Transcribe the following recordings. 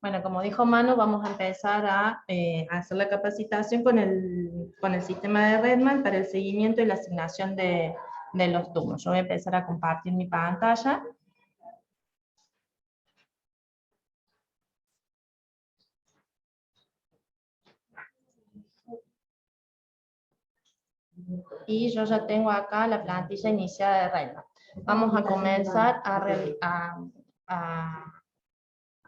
Bueno, como dijo Manu, vamos a empezar a hacer la capacitación con el sistema de Redman para el seguimiento y la asignación de los turnos. Yo voy a empezar a compartir mi pantalla. Y yo ya tengo acá la plantilla iniciada de Redman. Vamos a comenzar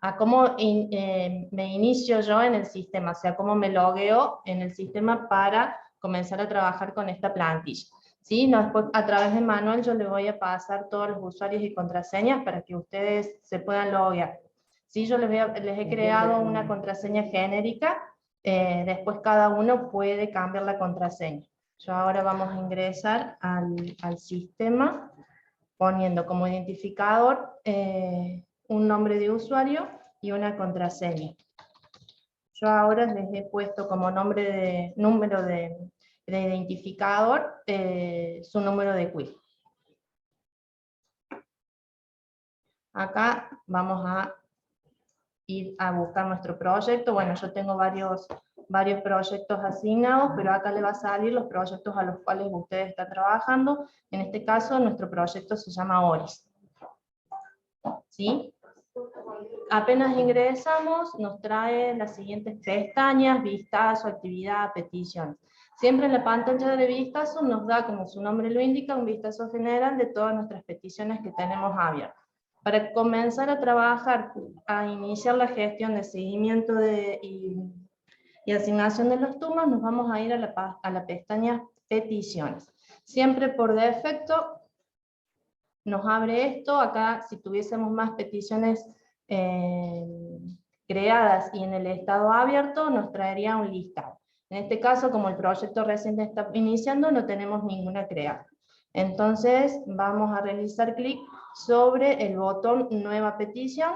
a cómo me inicio yo en el sistema, o sea, cómo me logueo en el sistema para comenzar a trabajar con esta plantilla. ¿Sí? No, después, a través de manual yo le voy a pasar todos los usuarios y contraseñas para que ustedes se puedan loguear. ¿Sí? Yo les he creado una contraseña genérica, después cada uno puede cambiar la contraseña. Yo ahora vamos a ingresar al sistema poniendo como identificador un nombre de usuario y una contraseña. Yo ahora les he puesto como número de identificador su número de quit. Acá vamos a ir a buscar nuestro proyecto. Bueno, yo tengo varios proyectos asignados, pero acá le va a salir los proyectos a los cuales ustedes están trabajando. En este caso, nuestro proyecto se llama ORIS. ¿Sí? Apenas ingresamos, nos trae las siguientes pestañas: vistazo, actividad, peticiones. Siempre en la pantalla de vistazo nos da, como su nombre lo indica, un vistazo general de todas nuestras peticiones que tenemos abiertas. Para comenzar a trabajar, a iniciar la gestión de seguimiento y asignación de los turnos, nos vamos a ir a la pestaña peticiones. Siempre por defecto nos abre esto. Acá, si tuviésemos más peticiones creadas y en el estado abierto, nos traería un listado. En este caso, como el proyecto recién está iniciando, no tenemos ninguna creada. Entonces, vamos a realizar clic sobre el botón Nueva petición,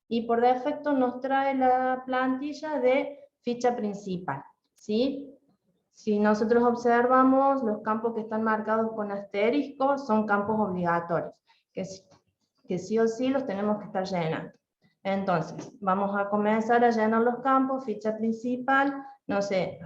y por defecto nos trae la plantilla de ficha principal, ¿sí? Si nosotros observamos, los campos que están marcados con asterisco son campos obligatorios, que sí o sí los tenemos que estar llenando. Entonces, vamos a comenzar a llenar los campos. Ficha principal, no sé,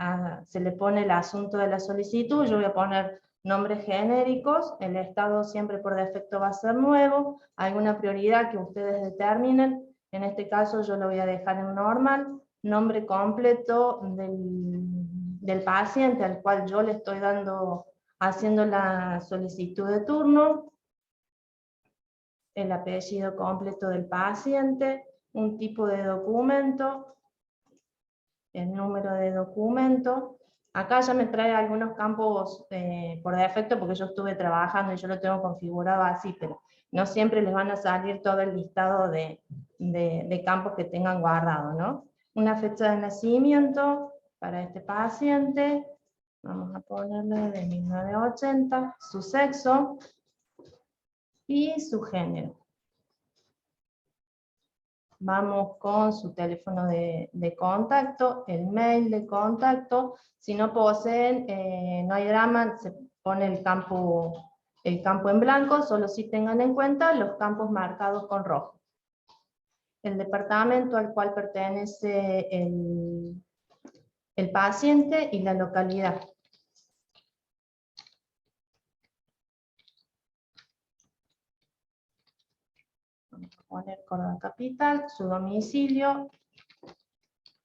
se le pone el asunto de la solicitud. Yo voy a poner nombres genéricos, el estado siempre por defecto va a ser nuevo, alguna prioridad que ustedes determinen. En este caso yo lo voy a dejar en normal, nombre completo del paciente al cual yo le estoy haciendo la solicitud de turno, el apellido completo del paciente, un tipo de documento, el número de documento. Acá ya me trae algunos campos por defecto porque yo estuve trabajando y yo lo tengo configurado así, pero no siempre les van a salir todo el listado de campos que tengan guardado, ¿no? Una fecha de nacimiento para este paciente, vamos a ponerle de 1980, su sexo y su género. Vamos con su teléfono de contacto, el mail de contacto. Si no poseen, no hay drama, se pone el campo en blanco, solo si tengan en cuenta los campos marcados con rojo. El departamento al cual pertenece el paciente y la localidad. Vamos a poner Córdoba Capital, su domicilio,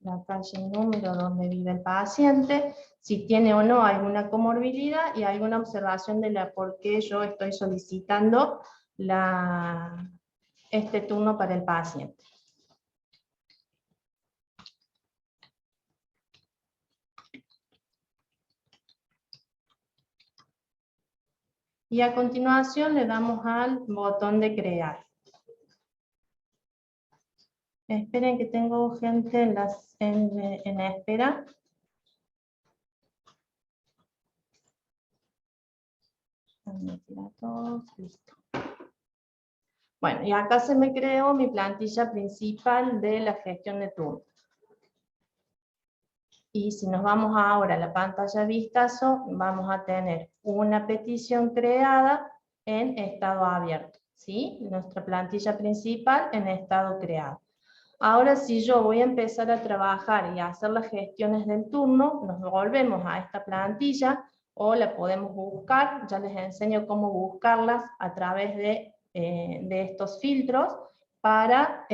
la calle y número donde vive el paciente, si tiene o no alguna comorbilidad y alguna observación de por qué yo estoy solicitando este turno para el paciente. Y a continuación le damos al botón de crear. Esperen que tengo gente en la espera. Listo. Bueno, y acá se me creó mi plantilla principal de la gestión de turnos. Y si nos vamos ahora a la pantalla vistazo, vamos a tener una petición creada en estado abierto, ¿sí? Nuestra plantilla principal en estado creado. Ahora si yo voy a empezar a trabajar y a hacer las gestiones del turno, nos volvemos a esta plantilla o la podemos buscar, ya les enseño cómo buscarlas a través de estos filtros para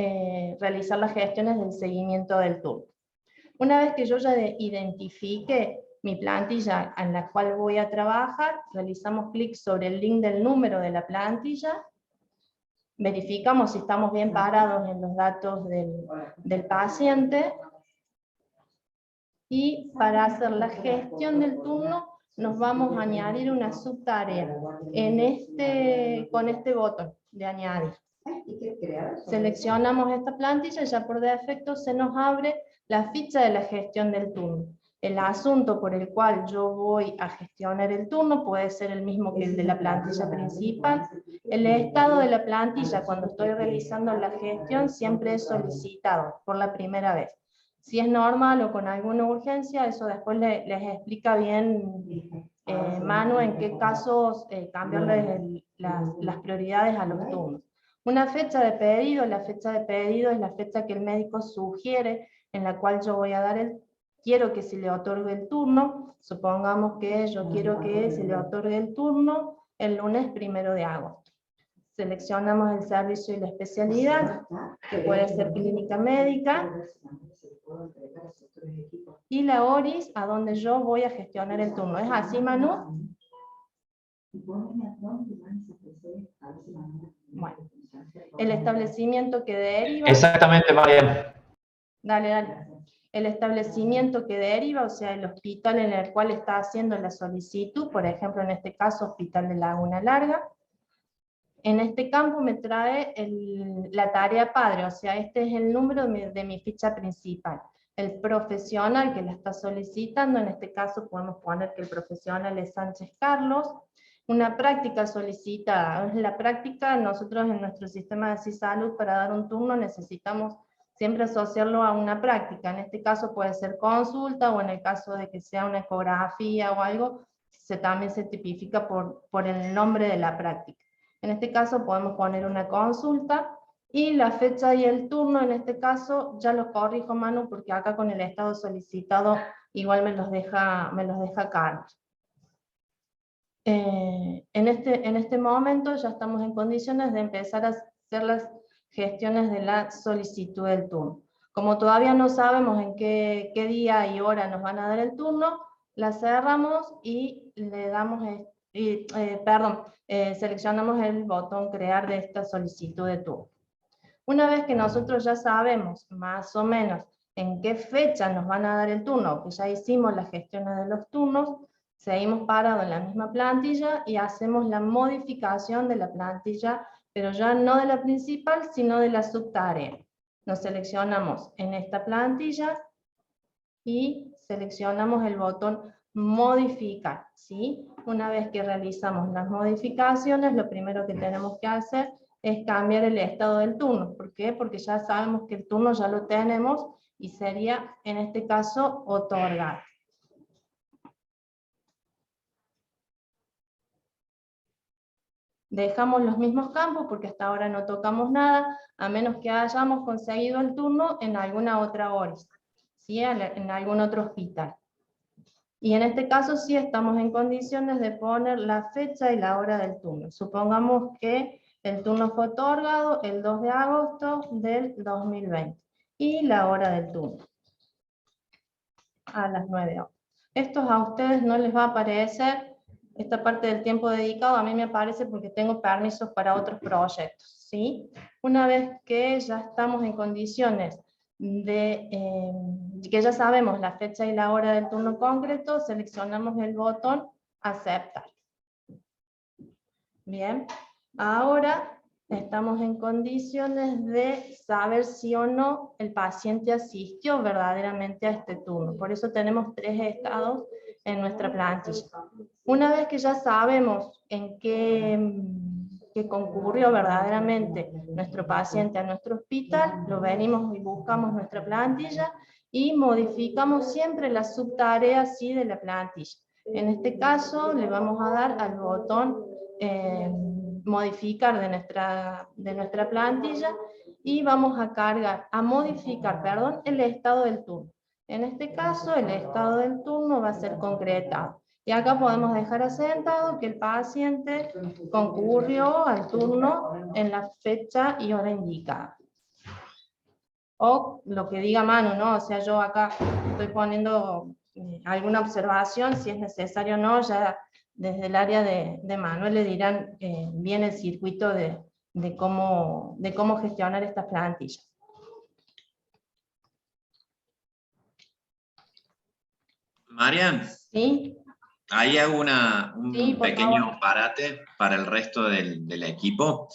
realizar las gestiones del seguimiento del turno. Una vez que yo ya identifique mi plantilla en la cual voy a trabajar, realizamos clic sobre el link del número de la plantilla, verificamos si estamos bien parados en los datos del paciente, y para hacer la gestión del turno nos vamos a añadir una subtarea con este botón de añadir. Seleccionamos esta plantilla y ya por defecto se nos abre la ficha de la gestión del turno. El asunto por el cual yo voy a gestionar el turno puede ser el mismo que el de la plantilla principal. El estado de la plantilla cuando estoy realizando la gestión siempre es solicitado por la primera vez. Si es normal o con alguna urgencia, eso después les explica bien Manu en qué casos cambiarles las prioridades a los turnos. Una fecha de pedido, la fecha de pedido es la fecha que el médico sugiere en la cual yo voy a dar quiero que se le otorgue el turno. Supongamos que yo quiero que se le otorgue el turno el lunes 1 de agosto. Seleccionamos el servicio y la especialidad, que puede ser clínica médica, y la ORIS a donde yo voy a gestionar el turno. ¿Es así, Manu? Bueno, el establecimiento que deriva... Exactamente, Mariana. Dale. El establecimiento que deriva, o sea, el hospital en el cual está haciendo la solicitud, por ejemplo, en este caso, Hospital de Laguna Larga. En este campo me trae la tarea padre, o sea, este es el número de mi ficha principal. El profesional que la está solicitando, en este caso podemos poner que el profesional es Sánchez Carlos. Una práctica solicitada, la práctica, nosotros en nuestro sistema de Cisalud para dar un turno necesitamos siempre asociarlo a una práctica. En este caso puede ser consulta, o en el caso de que sea una ecografía o algo, también se tipifica por el nombre de la práctica. En este caso podemos poner una consulta, y la fecha y el turno, en este caso, ya los corrijo, Manu, porque acá con el estado solicitado igual me los deja cargar. En este momento ya estamos en condiciones de empezar a hacer las gestiones de la solicitud del turno. Como todavía no sabemos en qué día y hora nos van a dar el turno, la cerramos y le damos, seleccionamos el botón crear de esta solicitud de turno. Una vez que nosotros ya sabemos más o menos en qué fecha nos van a dar el turno, que ya hicimos las gestiones de los turnos, seguimos parados en la misma plantilla y hacemos la modificación de la plantilla, pero ya no de la principal, sino de la subtarea. Nos seleccionamos en esta plantilla y seleccionamos el botón modificar, ¿sí? Una vez que realizamos las modificaciones, lo primero que tenemos que hacer es cambiar el estado del turno. ¿Por qué? Porque ya sabemos que el turno ya lo tenemos y sería, en este caso, otorgar. Dejamos los mismos campos porque hasta ahora no tocamos nada, a menos que hayamos conseguido el turno en alguna otra ORIS, ¿sí? En algún otro hospital. Y en este caso sí estamos en condiciones de poner la fecha y la hora del turno. Supongamos que el turno fue otorgado el 2 de agosto del 2020. Y la hora del turno, a las 9 horas. Esto a ustedes no les va a aparecer, esta parte del tiempo dedicado a mí me aparece porque tengo permisos para otros proyectos, ¿sí? Una vez que ya estamos en condiciones que ya sabemos la fecha y la hora del turno concreto, seleccionamos el botón aceptar. Bien, ahora estamos en condiciones de saber si o no el paciente asistió verdaderamente a este turno. Por eso tenemos 3 estados en nuestra plantilla. Una vez que ya sabemos en qué concurrió verdaderamente nuestro paciente a nuestro hospital, lo venimos y buscamos nuestra plantilla y modificamos siempre las subtareas de la plantilla. En este caso le vamos a dar al botón modificar de nuestra plantilla, y vamos a modificar, perdón, el estado del turno. En este caso, el estado del turno va a ser concretado. Y acá podemos dejar asentado que el paciente concurrió al turno en la fecha y hora indicada. O lo que diga Manu, ¿no? O sea, yo acá estoy poniendo alguna observación, si es necesario o no, ya desde el área de Manuel le dirán bien el circuito de cómo gestionar estas plantillas. Marian, ¿Sí? ahí hago Sí, un por pequeño favor. parate para el resto del equipo,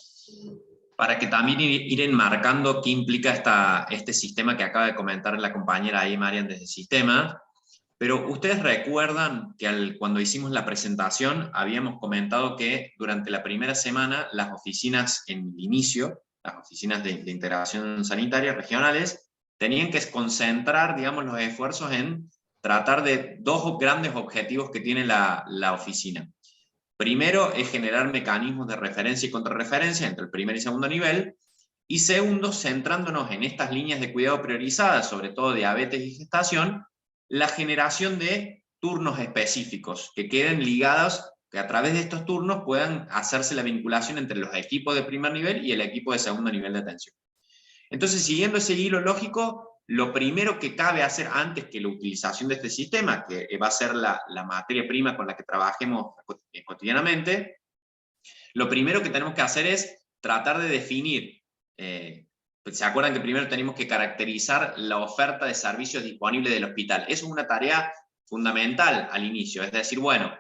para que también ir enmarcando qué implica este sistema que acaba de comentar la compañera ahí, Marian, desde Sistema. Pero ustedes recuerdan que cuando hicimos la presentación habíamos comentado que durante la primera semana las oficinas en el inicio, las oficinas de integración sanitaria regionales, tenían que concentrar, digamos, los esfuerzos en tratar de dos grandes objetivos que tiene la oficina. Primero es generar mecanismos de referencia y contrarreferencia entre el primer y segundo nivel, y segundo, centrándonos en estas líneas de cuidado priorizadas, sobre todo diabetes y gestación, la generación de turnos específicos que queden ligados, que a través de estos turnos puedan hacerse la vinculación entre los equipos de primer nivel y el equipo de segundo nivel de atención. Entonces, siguiendo ese hilo lógico, lo primero que cabe hacer antes que la utilización de este sistema, que va a ser la materia prima con la que trabajemos cotidianamente, lo primero que tenemos que hacer es tratar de definir, ¿se acuerdan que primero tenemos que caracterizar la oferta de servicios disponibles del hospital? Eso es una tarea fundamental al inicio, es decir, bueno,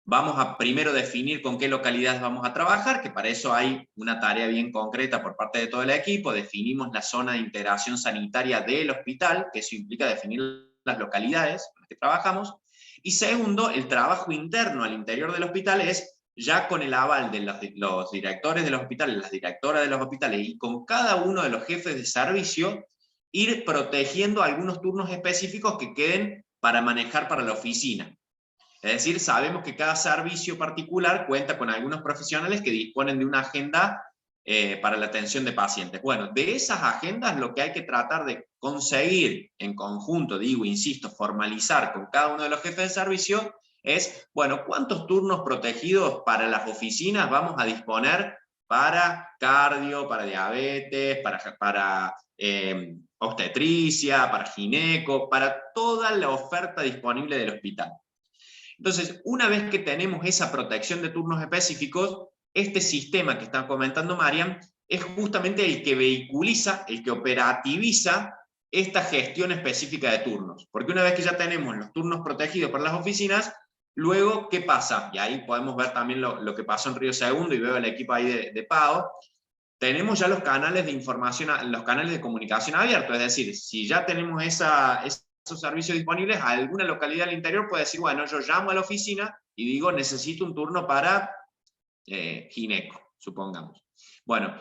vamos a primero definir con qué localidades vamos a trabajar, que para eso hay una tarea bien concreta por parte de todo el equipo. Definimos la zona de integración sanitaria del hospital, que eso implica definir las localidades con las que trabajamos. Y segundo, el trabajo interno al interior del hospital es, ya con el aval de los directores de los hospitales, las directoras de los hospitales, y con cada uno de los jefes de servicio, ir protegiendo algunos turnos específicos que queden para manejar para la oficina. Es decir, sabemos que cada servicio particular cuenta con algunos profesionales que disponen de una agenda para la atención de pacientes. Bueno, de esas agendas lo que hay que tratar de conseguir en conjunto, digo, insisto, formalizar con cada uno de los jefes de servicio es, bueno, ¿cuántos turnos protegidos para las oficinas vamos a disponer para cardio, para diabetes, para obstetricia, para gineco, para toda la oferta disponible del hospital? Entonces, una vez que tenemos esa protección de turnos específicos, este sistema que está comentando Marian es justamente el que vehiculiza, el que operativiza esta gestión específica de turnos. Porque una vez que ya tenemos los turnos protegidos por las oficinas, luego, ¿qué pasa? Y ahí podemos ver también lo que pasó en Río Segundo, y veo el equipo ahí de PAO. Tenemos ya los canales de información, los canales de comunicación abiertos, es decir, si ya tenemos esos servicios disponibles, alguna localidad del interior puede decir, bueno, yo llamo a la oficina y digo, necesito un turno para gineco, supongamos. Bueno,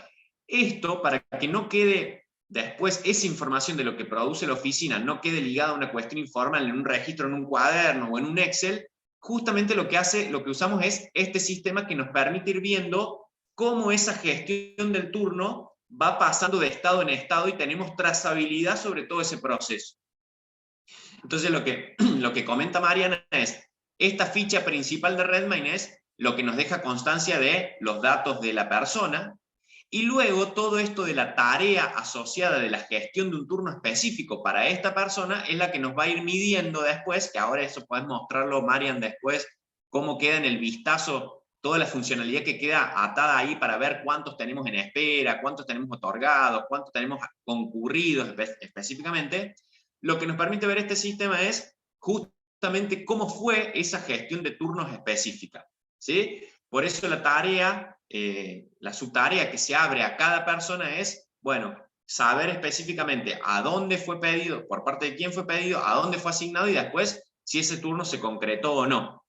esto para que no quede después esa información de lo que produce la oficina, no quede ligada a una cuestión informal en un registro, en un cuaderno o en un Excel, justamente lo que usamos es este sistema que nos permite ir viendo cómo esa gestión del turno va pasando de estado en estado y tenemos trazabilidad sobre todo ese proceso. Entonces lo que comenta Mariana es, esta ficha principal de Redmine es lo que nos deja constancia de los datos de la persona, y luego todo esto de la tarea asociada de la gestión de un turno específico para esta persona es la que nos va a ir midiendo después, que ahora eso podés mostrarlo, Marian, después, cómo queda en el vistazo toda la funcionalidad que queda atada ahí para ver cuántos tenemos en espera, cuántos tenemos otorgados, cuántos tenemos concurridos específicamente. Lo que nos permite ver este sistema es justamente cómo fue esa gestión de turnos específica, ¿sí? Por eso la tarea, la subtarea que se abre a cada persona es, bueno, saber específicamente a dónde fue pedido, por parte de quién fue pedido, a dónde fue asignado y después si ese turno se concretó o no.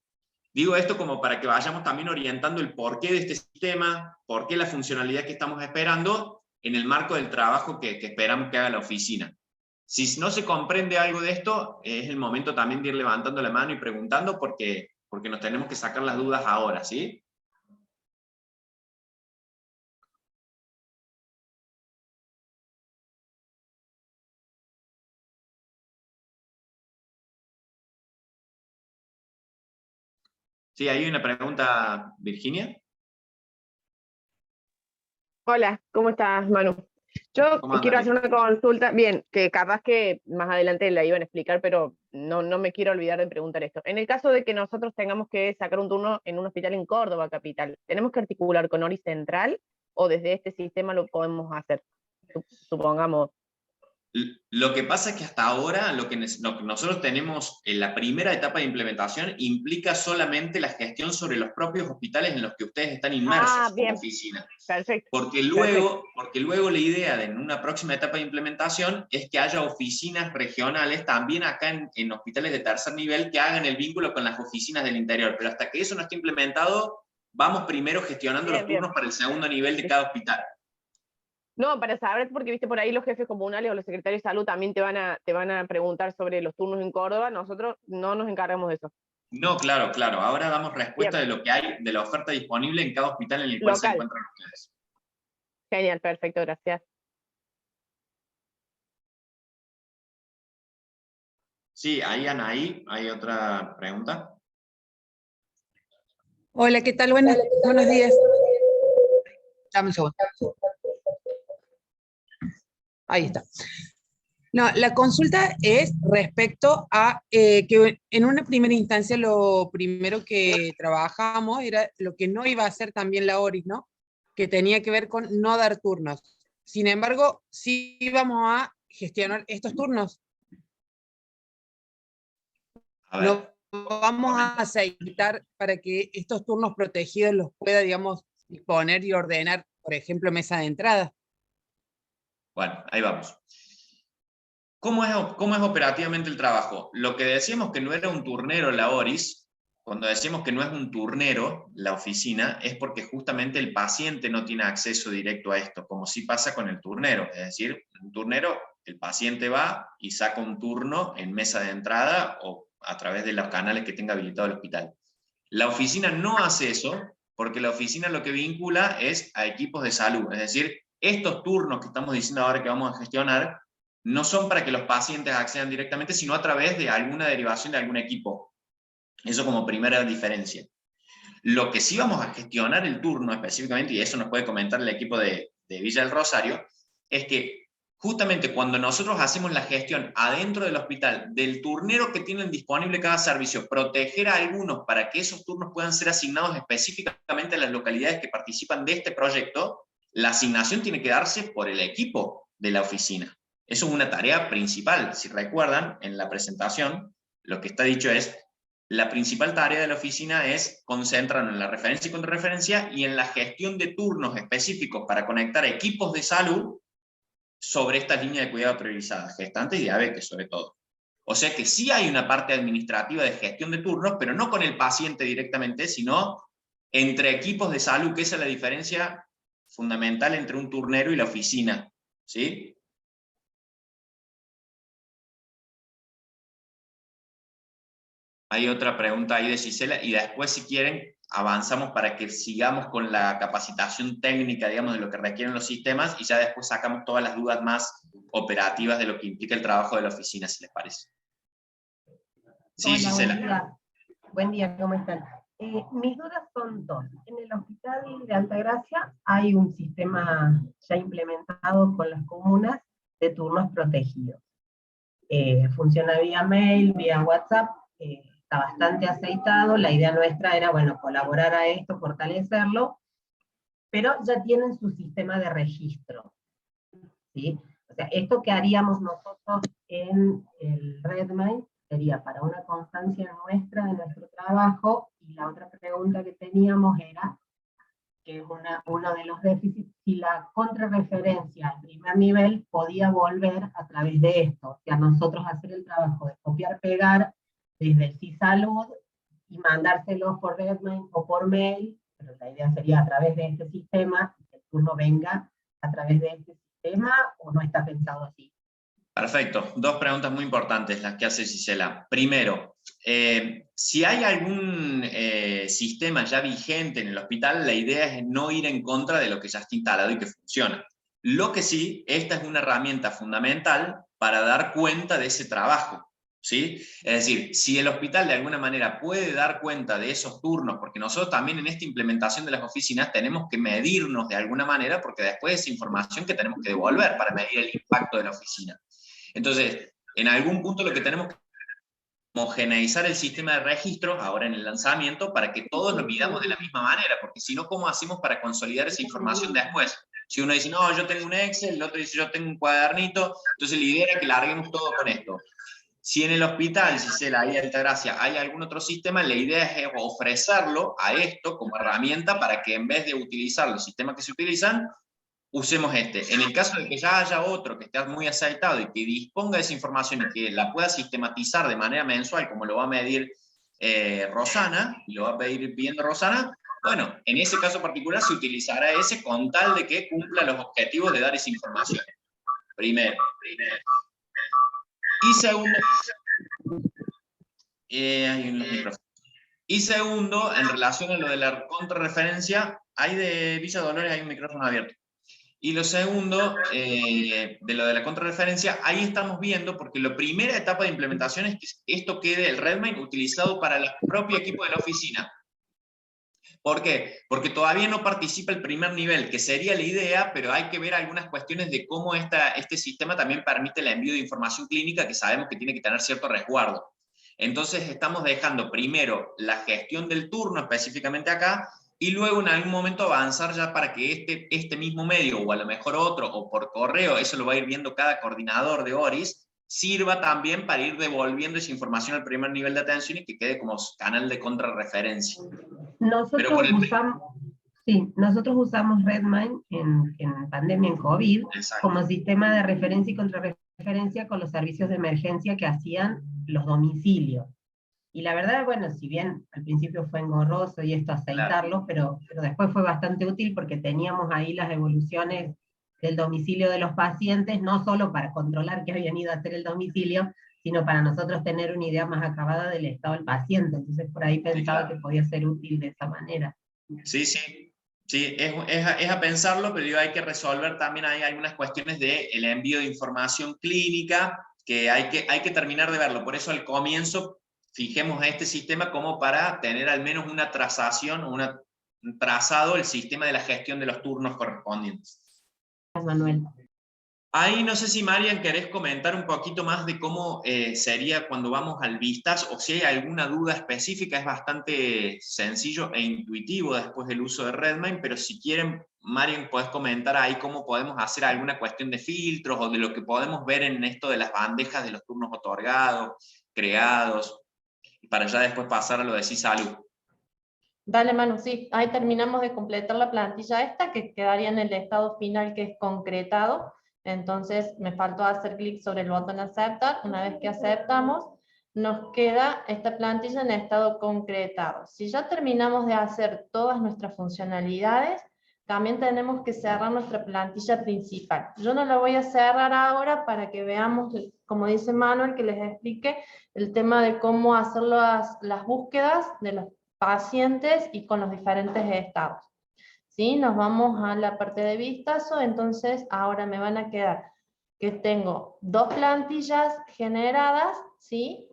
Digo esto como para que vayamos también orientando el porqué de este sistema, por qué la funcionalidad que estamos esperando en el marco del trabajo que esperamos que haga la oficina. Si no se comprende algo de esto, es el momento también de ir levantando la mano y preguntando porque nos tenemos que sacar las dudas ahora, ¿sí? Sí, hay una pregunta, Virginia. Hola, ¿cómo estás, Manu? Yo ¿Cómo andas, quiero hacer Virginia? una consulta, bien, que capaz que más adelante la iban a explicar, pero no me quiero olvidar de preguntar esto. En el caso de que nosotros tengamos que sacar un turno en un hospital en Córdoba, capital, ¿tenemos que articular con ORI Central o desde este sistema lo podemos hacer? Supongamos. Lo que pasa es que hasta ahora lo que nosotros tenemos en la primera etapa de implementación implica solamente la gestión sobre los propios hospitales en los que ustedes están inmersos como Bien, oficina. perfecto. Porque Perfecto. luego la idea de en una próxima etapa de implementación es que haya oficinas regionales también acá en hospitales de tercer nivel que hagan el vínculo con las oficinas del interior. Pero hasta que eso no esté implementado, vamos primero gestionando los turnos para el segundo nivel de cada hospital. No, para saber, porque viste por ahí los jefes comunales o los secretarios de salud también te van a preguntar sobre los turnos en Córdoba, nosotros no nos encargamos de eso. No, claro, claro. Ahora damos respuesta Bien. de lo que hay, de la oferta disponible en cada hospital en el cual se Local. encuentran ustedes. Genial, perfecto, gracias. Sí, ahí Anaí, hay otra pregunta. Hola, ¿qué tal? Buenos días. Dame un segundo. Ahí está. No, la consulta es respecto a que en una primera instancia lo primero que trabajamos era lo que no iba a hacer también la ORIS, ¿no? Que tenía que ver con no dar turnos. Sin embargo, sí íbamos a gestionar estos turnos. A ver, No vamos a aceitar para que estos turnos protegidos los pueda, digamos, disponer y ordenar, por ejemplo, mesa de entrada. bueno, ahí vamos. ¿Cómo es operativamente el trabajo? Lo que decíamos que no era un turnero la ORIS, cuando decimos que no es un turnero la oficina, es porque justamente el paciente no tiene acceso directo a esto, como sí pasa con el turnero. Es decir, un turnero, el paciente va y saca un turno en mesa de entrada o a través de los canales que tenga habilitado el hospital. La oficina no hace eso, porque la oficina lo que vincula es a equipos de salud. Es decir, estos turnos que estamos diciendo ahora que vamos a gestionar, no son para que los pacientes accedan directamente, sino a través de alguna derivación de algún equipo. Eso como primera diferencia. Lo que sí vamos a gestionar el turno específicamente, y eso nos puede comentar el equipo de Villa del Rosario, es que justamente cuando nosotros hacemos la gestión adentro del hospital del turnero que tienen disponible cada servicio, proteger a algunos para que esos turnos puedan ser asignados específicamente a las localidades que participan de este proyecto, la asignación tiene que darse por el equipo de la oficina. Eso es una tarea principal. Si recuerdan, en la presentación, lo que está dicho es, la principal tarea de la oficina es concentrarnos en la referencia y contrarreferencia y en la gestión de turnos específicos para conectar equipos de salud sobre esta línea de cuidado priorizada, gestantes y diabetes sobre todo. O sea que sí hay una parte administrativa de gestión de turnos, pero no con el paciente directamente, sino entre equipos de salud, que esa es la diferencia fundamental entre un turnero y la oficina, ¿sí? Hay otra pregunta ahí de Gisela, y después, si quieren, avanzamos para que sigamos con la capacitación técnica, digamos, de lo que requieren los sistemas, y ya después sacamos todas las dudas más operativas de lo que implica el trabajo de la oficina, si les parece. Sí, Hola, Gisela. buen día. Buen día, ¿cómo están? Mis dudas son dos. En el Hospital de Altagracia hay un sistema ya implementado con las comunas de turnos protegidos. Funciona vía mail, vía WhatsApp, está bastante aceitado. La idea nuestra era, bueno, colaborar a esto, fortalecerlo, pero ya tienen su sistema de registro, ¿sí? O sea, esto que haríamos nosotros en el Redmine sería para una constancia nuestra de nuestro trabajo, y la otra pregunta que teníamos era, que es uno de los déficits, si la contrarreferencia al primer nivel podía volver a través de esto, o sea, nosotros hacer el trabajo de copiar-pegar desde el CISalud y mandárselos por Redmine o por mail, pero la idea sería a través de este sistema, que el turno venga a través de este sistema, o no está pensado así. Perfecto, dos preguntas muy importantes las que hace Gisela. Primero, si hay algún sistema ya vigente en el hospital, la idea es no ir en contra de lo que ya está instalado y que funciona. Lo que sí, esta es una herramienta fundamental para dar cuenta de ese trabajo, ¿sí? Es decir, si el hospital de alguna manera puede dar cuenta de esos turnos, porque nosotros también en esta implementación de las oficinas tenemos que medirnos de alguna manera, porque después es información que tenemos que devolver para medir el impacto de la oficina. Entonces, en algún punto lo que tenemos que homogeneizar el sistema de registros, ahora en el lanzamiento, para que todos lo midamos de la misma manera, porque si no, ¿cómo hacemos para consolidar esa información después? Si uno dice, no, yo tengo un Excel, el otro dice, yo tengo un cuadernito, entonces la idea era que larguemos todo con esto. Si en el hospital, Gisela, ahí en Altagracia, hay algún otro sistema, la idea es ofrecerlo a esto como herramienta para que en vez de utilizar los sistemas que se utilizan, usemos este. En el caso de que ya haya otro que esté muy aceitado y que disponga de esa información y que la pueda sistematizar de manera mensual, como lo va a medir Rosana, y lo va a pedir viendo Rosana, bueno, en ese caso particular se utilizará ese con tal de que cumpla los objetivos de dar esa información. Primero. Y segundo, hay unos micrófonos. Y segundo, en relación a lo de la contrarreferencia, hay de Villa Dolores hay un micrófono abierto. Y lo segundo, de lo de la contrarreferencia, ahí estamos viendo, porque la primera etapa de implementación es que esto quede, el Redmine, utilizado para el propio equipo de la oficina. ¿Por qué? Porque todavía no participa el primer nivel, que sería la idea, pero hay que ver algunas cuestiones de cómo este sistema también permite el envío de información clínica, que sabemos que tiene que tener cierto resguardo. Entonces estamos dejando primero la gestión del turno, específicamente acá, y luego en algún momento avanzar ya para que este mismo medio, o a lo mejor otro, o por correo, eso lo va a ir viendo cada coordinador de ORIS, sirva también para ir devolviendo esa información al primer nivel de atención y que quede como canal de contrarreferencia. Nosotros usamos Redmine en pandemia, en COVID, exacto, como sistema de referencia y contrarreferencia con los servicios de emergencia que hacían los domicilios. Y la verdad, bueno, si bien al principio fue engorroso y esto aceitarlo, pero después fue bastante útil porque teníamos ahí las evoluciones del domicilio de los pacientes, no solo para controlar qué habían ido a hacer el domicilio, sino para nosotros tener una idea más acabada del estado del paciente. Entonces por ahí pensaba que podía ser útil de esa manera. Sí, es a pensarlo, pero hay que resolver también hay algunas cuestiones del envío de información clínica que hay que terminar de verlo. Por eso al comienzo fijemos a este sistema como para tener al menos una trazación, un trazado, el sistema de la gestión de los turnos correspondientes. Manuel. Ahí no sé si, Marian, querés comentar un poquito más de cómo sería cuando vamos al vistazo, o si hay alguna duda específica. Es bastante sencillo e intuitivo después del uso de Redmine, pero si quieren, Marian, podés comentar ahí cómo podemos hacer alguna cuestión de filtros, o de lo que podemos ver en esto de las bandejas de los turnos otorgados, creados, para ya después pasar a lo de SISALU. Dale, Manu, sí, ahí terminamos de completar la plantilla esta, que quedaría en el estado final, que es concretado. Entonces me faltó hacer clic sobre el botón aceptar. Una vez que aceptamos, nos queda esta plantilla en estado concretado. Si ya terminamos de hacer todas nuestras funcionalidades, también tenemos que cerrar nuestra plantilla principal. Yo no la voy a cerrar ahora para que veamos, como dice Manuel, que les explique el tema de cómo hacer las búsquedas de los pacientes y con los diferentes estados. ¿Sí? Nos vamos a la parte de vistazo. Entonces ahora me van a quedar que tengo dos plantillas generadas, ¿sí?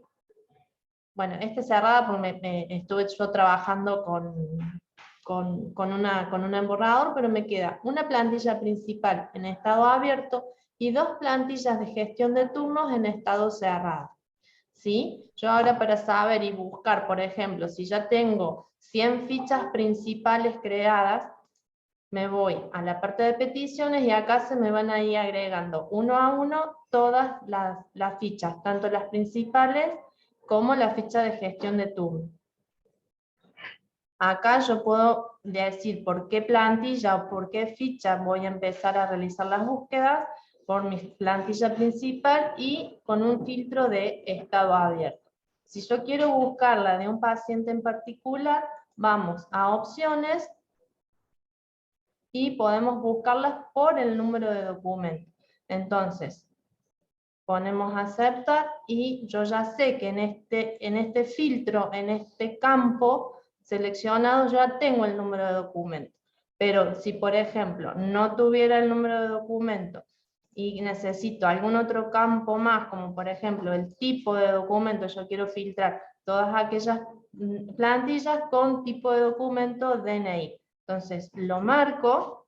Bueno, esta cerrada porque estuve yo trabajando con un emborrador, pero me queda una plantilla principal en estado abierto y dos plantillas de gestión de turnos en estado cerrado. ¿Sí? Yo ahora, para saber y buscar, por ejemplo, si ya tengo 100 fichas principales creadas, me voy a la parte de peticiones y acá se me van a ir agregando uno a uno todas las fichas, tanto las principales como la ficha de gestión de turno. Acá yo puedo decir por qué plantilla o por qué ficha voy a empezar a realizar las búsquedas, por mi plantilla principal y con un filtro de estado abierto. Si yo quiero buscarla de un paciente en particular, vamos a opciones y podemos buscarlas por el número de documento. Entonces, ponemos aceptar y yo ya sé que en este filtro, en este campo seleccionado, ya tengo el número de documento. Pero si, por ejemplo, no tuviera el número de documento y necesito algún otro campo más, como por ejemplo el tipo de documento, yo quiero filtrar todas aquellas plantillas con tipo de documento DNI. Entonces lo marco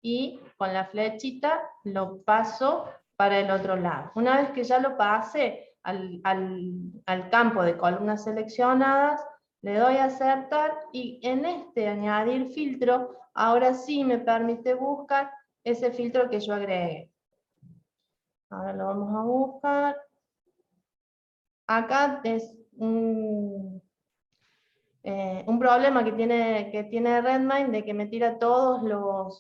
y con la flechita lo paso para el otro lado. Una vez que ya lo pasé al campo de columnas seleccionadas, le doy a aceptar y en este añadir filtro, ahora sí me permite buscar ese filtro que yo agregué. Ahora lo vamos a buscar. Acá es un problema que tiene Redmine, de que me tira todos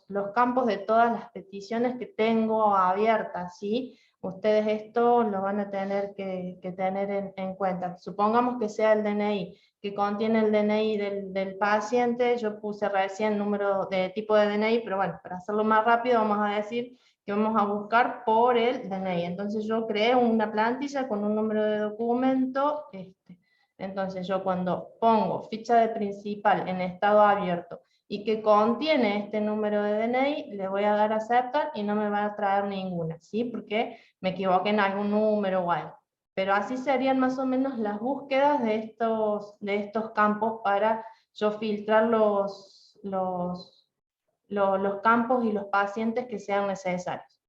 los campos de todas las peticiones que tengo abiertas, ¿sí? Ustedes esto lo van a tener que tener en cuenta. Supongamos que sea el DNI, que contiene el DNI del paciente. Yo puse recién número de tipo de DNI, pero bueno, para hacerlo más rápido vamos a decir que vamos a buscar por el DNI. Entonces yo creé una plantilla con un número de documento, entonces yo cuando pongo ficha de principal en estado abierto y que contiene este número de DNI, le voy a dar a aceptar y no me va a traer ninguna, ¿sí? Porque me equivoqué en algún número o algo. Pero así serían más o menos las búsquedas de estos campos para yo filtrar los campos y los pacientes que sean necesarios.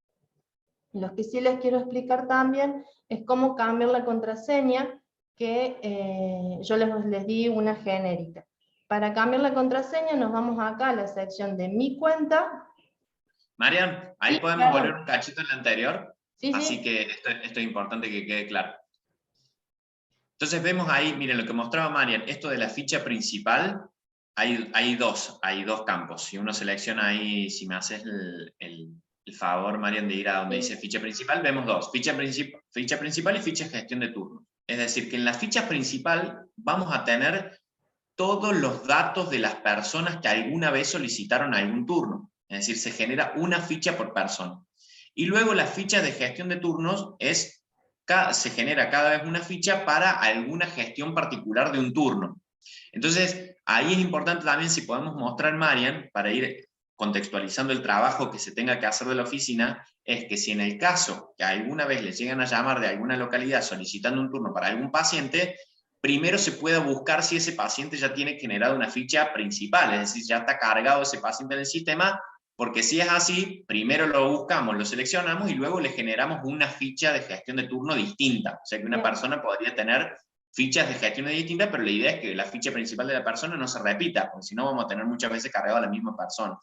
Lo que sí les quiero explicar también es cómo cambiar la contraseña, que yo les di una genérica. Para cambiar la contraseña nos vamos acá a la sección de mi cuenta. Marian, ahí Sí, podemos claro. volver un cachito en la anterior, Sí, así sí. que esto es importante que quede claro. Entonces vemos ahí, miren lo que mostraba Marian, esto de la ficha principal, hay dos campos. Si uno selecciona ahí, si me haces el favor, Marian, de ir a donde dice ficha principal, vemos dos, ficha principal y ficha de gestión de turnos. Es decir, que en la ficha principal vamos a tener todos los datos de las personas que alguna vez solicitaron algún turno. Es decir, se genera una ficha por persona. Y luego la ficha de gestión de turnos se genera cada vez una ficha para alguna gestión particular de un turno. Entonces, ahí es importante también si podemos mostrar, Marian, para ir contextualizando el trabajo que se tenga que hacer de la oficina, es que si en el caso que alguna vez les llegan a llamar de alguna localidad solicitando un turno para algún paciente, primero se pueda buscar si ese paciente ya tiene generado una ficha principal, es decir, ya está cargado ese paciente en el sistema, porque si es así, primero lo buscamos, lo seleccionamos y luego le generamos una ficha de gestión de turno distinta. O sea que una persona podría tener fichas de gestión distintas, pero la idea es que la ficha principal de la persona no se repita, porque si no vamos a tener muchas veces cargado a la misma persona.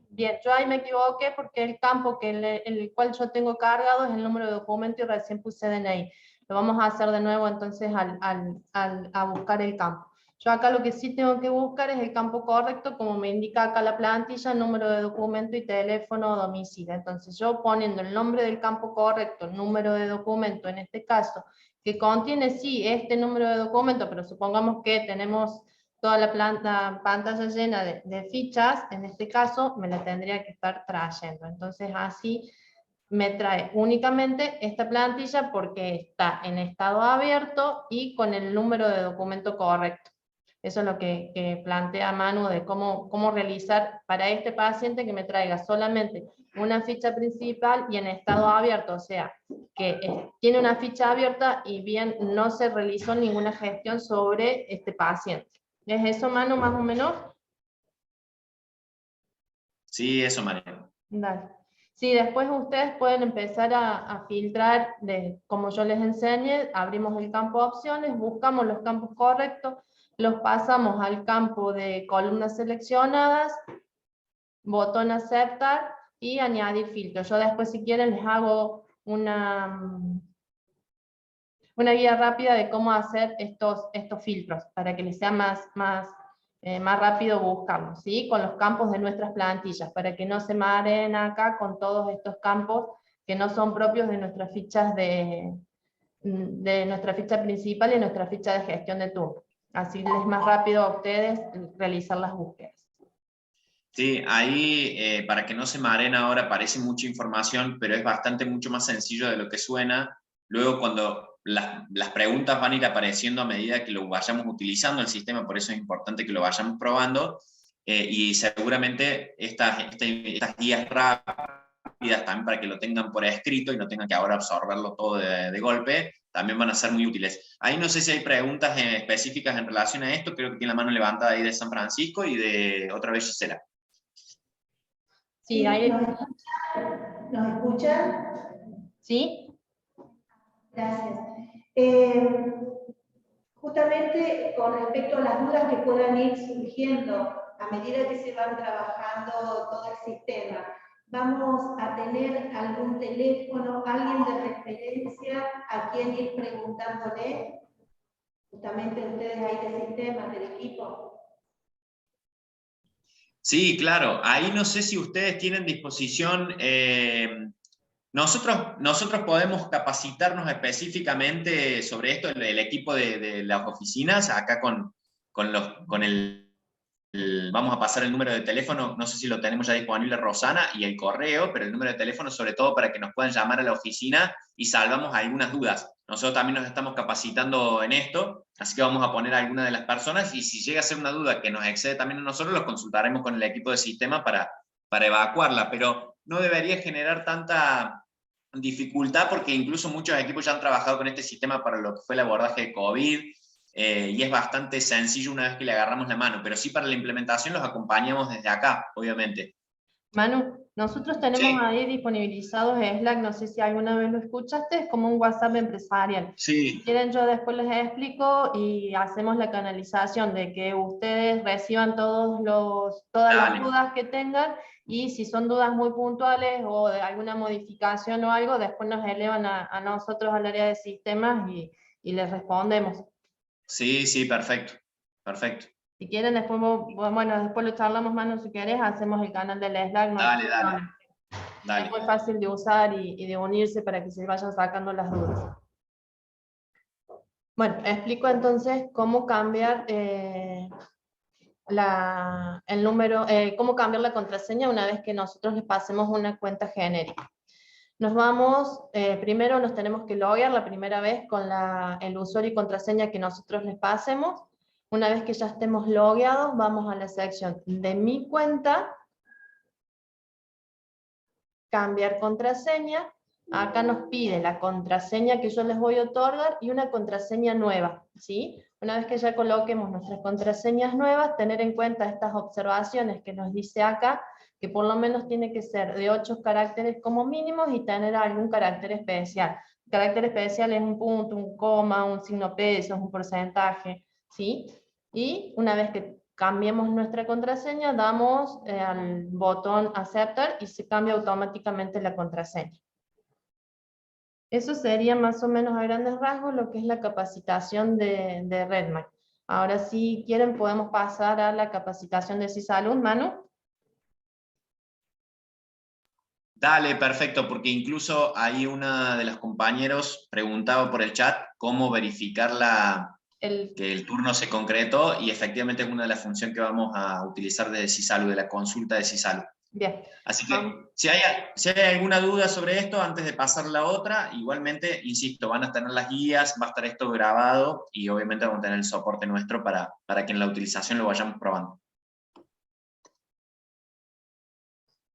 Bien, yo ahí me equivoqué porque el campo el cual yo tengo cargado es el número de documento y recién puse DNI. Lo vamos a hacer de nuevo entonces a buscar el campo. Yo acá lo que sí tengo que buscar es el campo correcto, como me indica acá la plantilla, número de documento y teléfono o domicilio. Entonces yo poniendo el nombre del campo correcto, el número de documento en este caso, que contiene sí este número de documento, pero supongamos que tenemos toda la pantalla llena de fichas, en este caso me la tendría que estar trayendo. Entonces así me trae únicamente esta plantilla porque está en estado abierto y con el número de documento correcto. Eso es lo que plantea Manu de cómo realizar para este paciente que me traiga solamente una ficha principal y en estado abierto, o sea, que tiene una ficha abierta y bien no se realizó ninguna gestión sobre este paciente. ¿Es eso, Manu, más o menos? Sí, eso, Marian. Dale. Sí, después ustedes pueden empezar a filtrar, como yo les enseñé, abrimos el campo de opciones, buscamos los campos correctos, los pasamos al campo de columnas seleccionadas, botón aceptar y añadir filtros. Yo después, si quieren, les hago una guía rápida de cómo hacer estos filtros, para que les sea más rápido buscarlos, ¿sí? Con los campos de nuestras plantillas, para que no se mareen acá con todos estos campos que no son propios de nuestras fichas de nuestra ficha principal y nuestra ficha de gestión de turno. Así les es más rápido a ustedes realizar las búsquedas. Sí, ahí para que no se mareen ahora parece mucha información, pero es mucho más sencillo de lo que suena. Luego cuando las preguntas van a ir apareciendo a medida que lo vayamos utilizando el sistema, por eso es importante que lo vayamos probando. y seguramente estas guías rápidas también para que lo tengan por escrito y no tengan que ahora absorberlo todo de golpe, también van a ser muy útiles. Ahí no sé si hay preguntas específicas en relación a esto, creo que tiene la mano levantada ahí de San Francisco y de otra vez Gisela. Sí, ahí. ¿Nos escuchan? ¿Sí? Gracias. Justamente con respecto a las dudas que puedan ir surgiendo a medida que se van trabajando todo el sistema, ¿vamos a tener algún teléfono, alguien de referencia a quien ir preguntándole? Justamente ustedes ahí del sistema, del equipo. Sí, claro. Ahí no sé si ustedes tienen disposición. Nosotros podemos capacitarnos específicamente sobre esto, el equipo de las oficinas, acá vamos a pasar el número de teléfono, no sé si lo tenemos ya disponible, Rosana, y el correo, pero el número de teléfono sobre todo para que nos puedan llamar a la oficina y salvamos algunas dudas. Nosotros también nos estamos capacitando en esto, así que vamos a poner a alguna de las personas, y si llega a ser una duda que nos excede también a nosotros, lo consultaremos con el equipo de sistema para evacuarla, pero no debería generar tanta dificultad porque incluso muchos equipos ya han trabajado con este sistema para lo que fue el abordaje de COVID, y es bastante sencillo una vez que le agarramos la mano, pero sí para la implementación los acompañamos desde acá, obviamente. Manu, nosotros tenemos ahí disponibilizados Slack, no sé si alguna vez lo escuchaste, es como un WhatsApp empresarial. Sí. Si quieren yo después les explico y hacemos la canalización de que ustedes reciban todas las dudas que tengan, y si son dudas muy puntuales o de alguna modificación o algo, después nos elevan a nosotros al área de sistemas y les respondemos. Sí, sí, perfecto, perfecto. Si quieren, después, bueno, después lo charlamos, Manu, si querés, hacemos el canal del Slack. No dale. Es muy fácil de usar y de unirse para que se vayan sacando las dudas. Bueno, explico entonces cómo cambiar cómo cambiar la contraseña una vez que nosotros les pasemos una cuenta genérica. Nos vamos, primero nos tenemos que loguear la primera vez con el usuario y contraseña que nosotros les pasemos. Una vez que ya estemos logueados, vamos a la sección de mi cuenta, cambiar contraseña. Acá nos pide la contraseña que yo les voy a otorgar y una contraseña nueva, ¿sí? Una vez que ya coloquemos nuestras contraseñas nuevas, tener en cuenta estas observaciones que nos dice acá, que por lo menos tiene que ser de 8 caracteres como mínimos y tener algún carácter especial. El carácter especial es un punto, un coma, un signo peso, un porcentaje, ¿sí? Y una vez que cambiemos nuestra contraseña, damos al botón aceptar y se cambia automáticamente la contraseña. Eso sería más o menos a grandes rasgos lo que es la capacitación de Redmine. Ahora, si quieren, podemos pasar a la capacitación de Cisalud, Manu. Dale, perfecto, porque incluso ahí una de las compañeros preguntaba por el chat cómo verificar que el turno se concretó, y efectivamente es una de las funciones que vamos a utilizar desde Cisalud, de la consulta de Cisalud. Bien. Así que si hay alguna duda sobre esto, antes de pasar la otra, igualmente, insisto, van a tener las guías, va a estar esto grabado y obviamente vamos a tener el soporte nuestro para que en la utilización lo vayamos probando.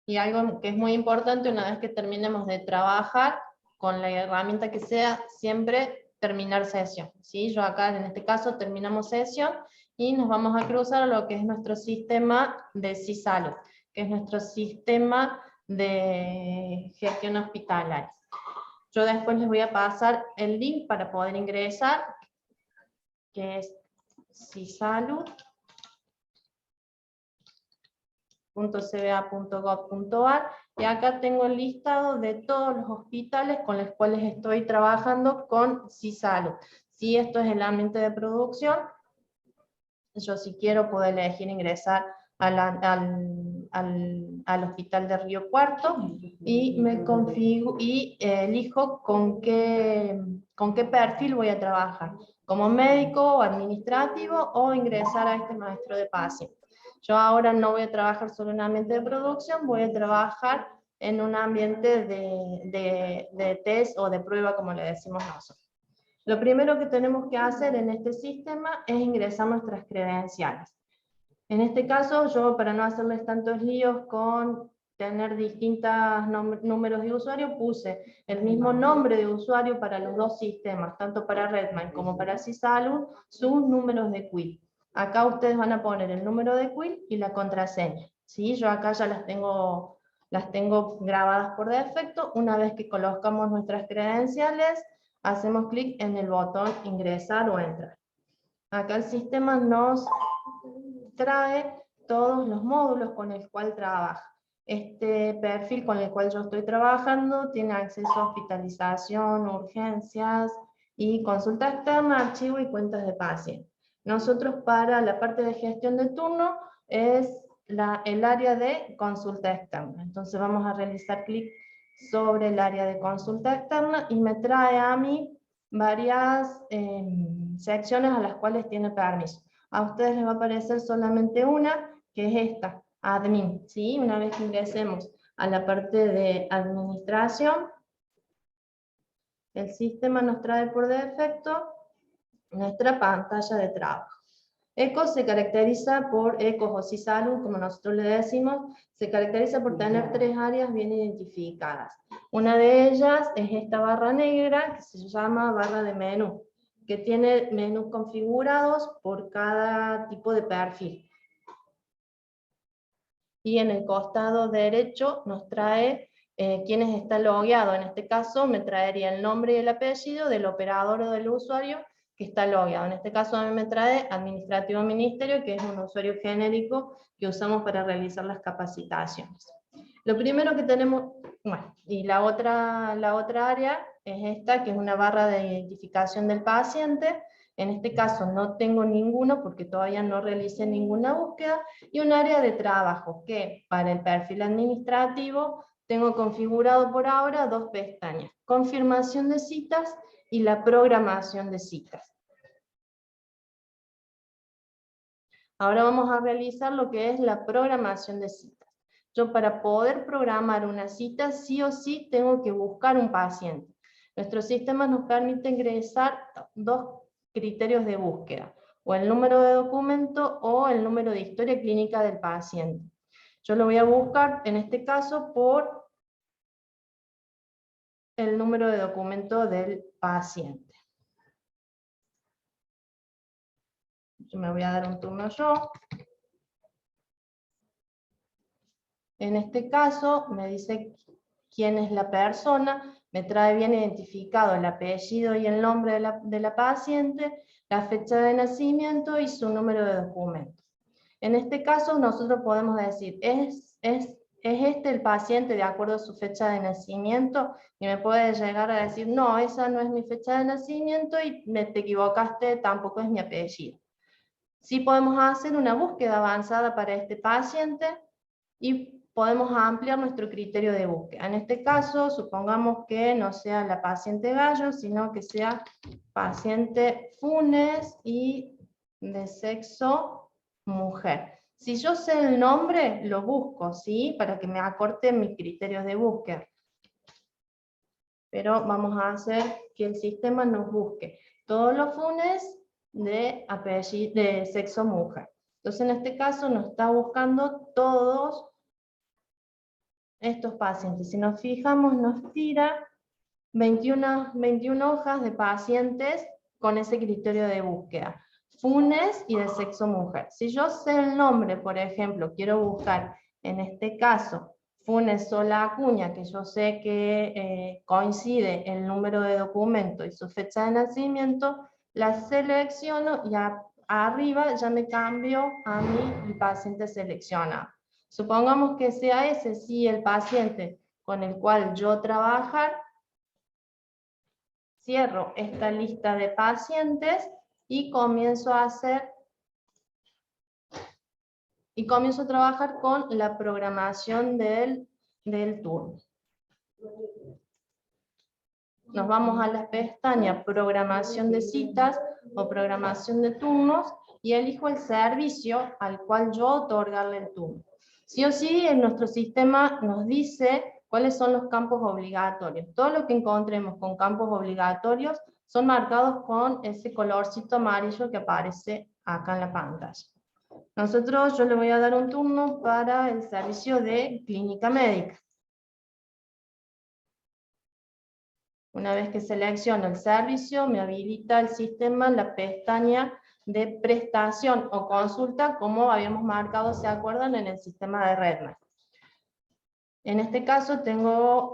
Y algo que es muy importante, una vez que terminemos de trabajar con la herramienta que sea, siempre terminar sesión, ¿sí? Yo acá, en este caso, terminamos sesión y nos vamos a cruzar a lo que es nuestro sistema de Cisalud, que es nuestro sistema de gestión hospitalaria. Yo después les voy a pasar el link para poder ingresar, que es cisalud.cba.gov.ar, y acá tengo el listado de todos los hospitales con los cuales estoy trabajando con Cisalud. Si esto es el ambiente de producción, yo si quiero puedo elegir ingresar al hospital de Río Cuarto y me configuro y elijo con qué perfil voy a trabajar, como médico, administrativo o ingresar a este maestro de pacientes. Yo ahora no voy a trabajar solo en un ambiente de producción, voy a trabajar en un ambiente de test o de prueba, como le decimos nosotros. Lo primero que tenemos que hacer en este sistema es ingresar nuestras credenciales. En este caso, yo para no hacerles tantos líos con tener distintos números de usuario, puse el mismo nombre de usuario para los dos sistemas, tanto para Redmine como para Sysalud, sus números de quill. Acá ustedes van a poner el número de quill y la contraseña. ¿Sí? Yo acá ya las tengo grabadas por defecto. Una vez que colocamos nuestras credenciales, hacemos clic en el botón ingresar o entrar. Acá el sistema nos trae todos los módulos con el cual trabaja. Este perfil con el cual yo estoy trabajando tiene acceso a hospitalización, urgencias y consulta externa, archivo y cuentas de paciente. Nosotros para la parte de gestión de turno es el área de consulta externa. Entonces vamos a realizar clic sobre el área de consulta externa y me trae a mí varias secciones a las cuales tiene permiso. A ustedes les va a aparecer solamente una, que es esta, admin, ¿sí? Una vez que ingresemos a la parte de administración, el sistema nos trae por defecto nuestra pantalla de trabajo. ECOS se caracteriza por, ECOS o Sysalud, como nosotros le decimos, se caracteriza por tener tres áreas bien identificadas. Una de ellas es esta barra negra, que se llama barra de menú, que tiene menús configurados por cada tipo de perfil. Y en el costado derecho nos trae quiénes está logueado. En este caso me traería el nombre y el apellido del operador o del usuario que está logueado. En este caso a mí me trae administrativo ministerio, que es un usuario genérico que usamos para realizar las capacitaciones. Lo primero que tenemos, bueno, y la otra área es esta, que es una barra de identificación del paciente. En este caso no tengo ninguno porque todavía no realicé ninguna búsqueda, y un área de trabajo que para el perfil administrativo tengo configurado por ahora dos pestañas: confirmación de citas y la programación de citas. Ahora vamos a realizar lo que es la programación de citas. Yo para poder programar una cita sí o sí tengo que buscar un paciente. Nuestro sistema nos permite ingresar dos criterios de búsqueda, o el número de documento o el número de historia clínica del paciente. Yo lo voy a buscar en este caso por el número de documento del paciente. Yo me voy a dar un turno yo. En este caso me dice quién es la persona, me trae bien identificado el apellido y el nombre de la paciente, la fecha de nacimiento y su número de documento. En este caso nosotros podemos decir, ¿es este el paciente de acuerdo a su fecha de nacimiento? Y me puede llegar a decir, no, esa no es mi fecha de nacimiento y te equivocaste, tampoco es mi apellido. Sí podemos hacer una búsqueda avanzada para este paciente y podemos ampliar nuestro criterio de búsqueda. En este caso, supongamos que no sea la paciente Gallo, sino que sea paciente Funes y de sexo mujer. Si yo sé el nombre, lo busco, ¿sí? Para que me acorte mis criterios de búsqueda. Pero vamos a hacer que el sistema nos busque todos los Funes de sexo mujer. Entonces, en este caso, nos está buscando todos estos pacientes. Si nos fijamos, nos tira 21 hojas de pacientes con ese criterio de búsqueda. Funes y de sexo mujer. Si yo sé el nombre, por ejemplo, quiero buscar, en este caso, Funes Sola Acuña, que yo sé que coincide el número de documento y su fecha de nacimiento, la selecciono y arriba ya me cambio a mí el paciente seleccionado. Supongamos que sea ese sí el paciente con el cual yo trabajar. Cierro esta lista de pacientes y comienzo a trabajar con la programación del turno. Nos vamos a la pestaña programación de citas o programación de turnos y elijo el servicio al cual yo otorgarle el turno. Sí o sí, en nuestro sistema nos dice cuáles son los campos obligatorios. Todo lo que encontremos con campos obligatorios son marcados con ese colorcito amarillo que aparece acá en la pantalla. Yo le voy a dar un turno para el servicio de clínica médica. Una vez que selecciono el servicio, me habilita el sistema la pestaña de prestación o consulta, como habíamos marcado, ¿se acuerdan? En el sistema de Redmine. En este caso tengo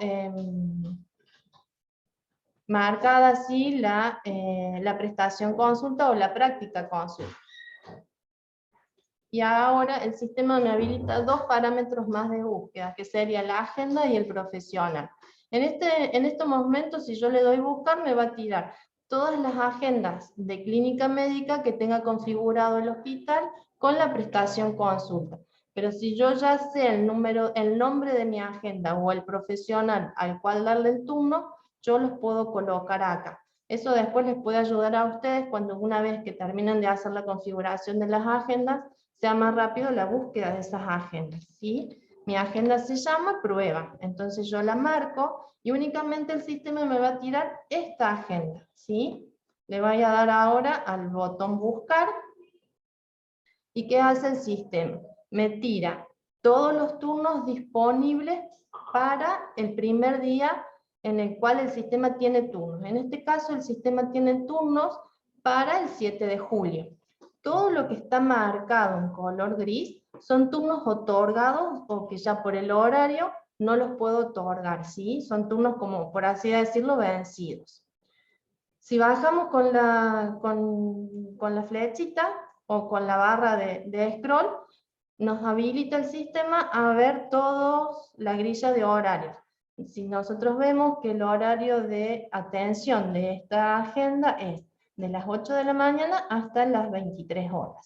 marcada así la prestación consulta o la práctica consulta. Y ahora el sistema me habilita dos parámetros más de búsqueda, que sería la agenda y el profesional. En estos momentos, si yo le doy buscar, me va a tirar todas las agendas de clínica médica que tenga configurado el hospital con la prestación consulta. Pero si yo ya sé el nombre de mi agenda o el profesional al cual darle el turno, yo los puedo colocar acá. Eso después les puede ayudar a ustedes cuando una vez que terminen de hacer la configuración de las agendas, sea más rápido la búsqueda de esas agendas, ¿sí? Mi agenda se llama prueba, entonces yo la marco y únicamente el sistema me va a tirar esta agenda, ¿sí? Le voy a dar ahora al botón buscar. ¿Y qué hace el sistema? Me tira todos los turnos disponibles para el primer día en el cual el sistema tiene turnos. En este caso el sistema tiene turnos para el 7 de julio. Todo lo que está marcado en color gris son turnos otorgados o que ya por el horario no los puedo otorgar, ¿sí? Son turnos como, por así decirlo, vencidos. Si bajamos con la flechita o con la barra de scroll, nos habilita el sistema a ver todos la grilla de horarios. Si nosotros vemos que el horario de atención de esta agenda es de las 8 de la mañana hasta las 23 horas.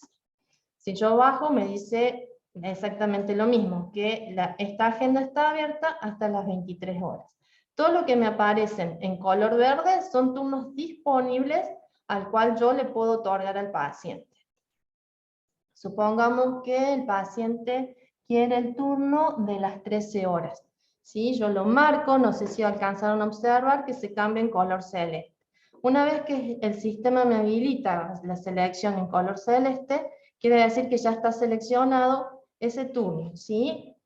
Si yo bajo, me dice exactamente lo mismo, que esta agenda está abierta hasta las 23 horas. Todo lo que me aparecen en color verde son turnos disponibles al cual yo le puedo otorgar al paciente. Supongamos que el paciente quiere el turno de las 13 horas. ¿Sí? Yo lo marco, no sé si alcanzaron a observar que se cambia en color celeste. Una vez que el sistema me habilita la selección en color celeste, quiere decir que ya está seleccionado ese turno, ¿sí?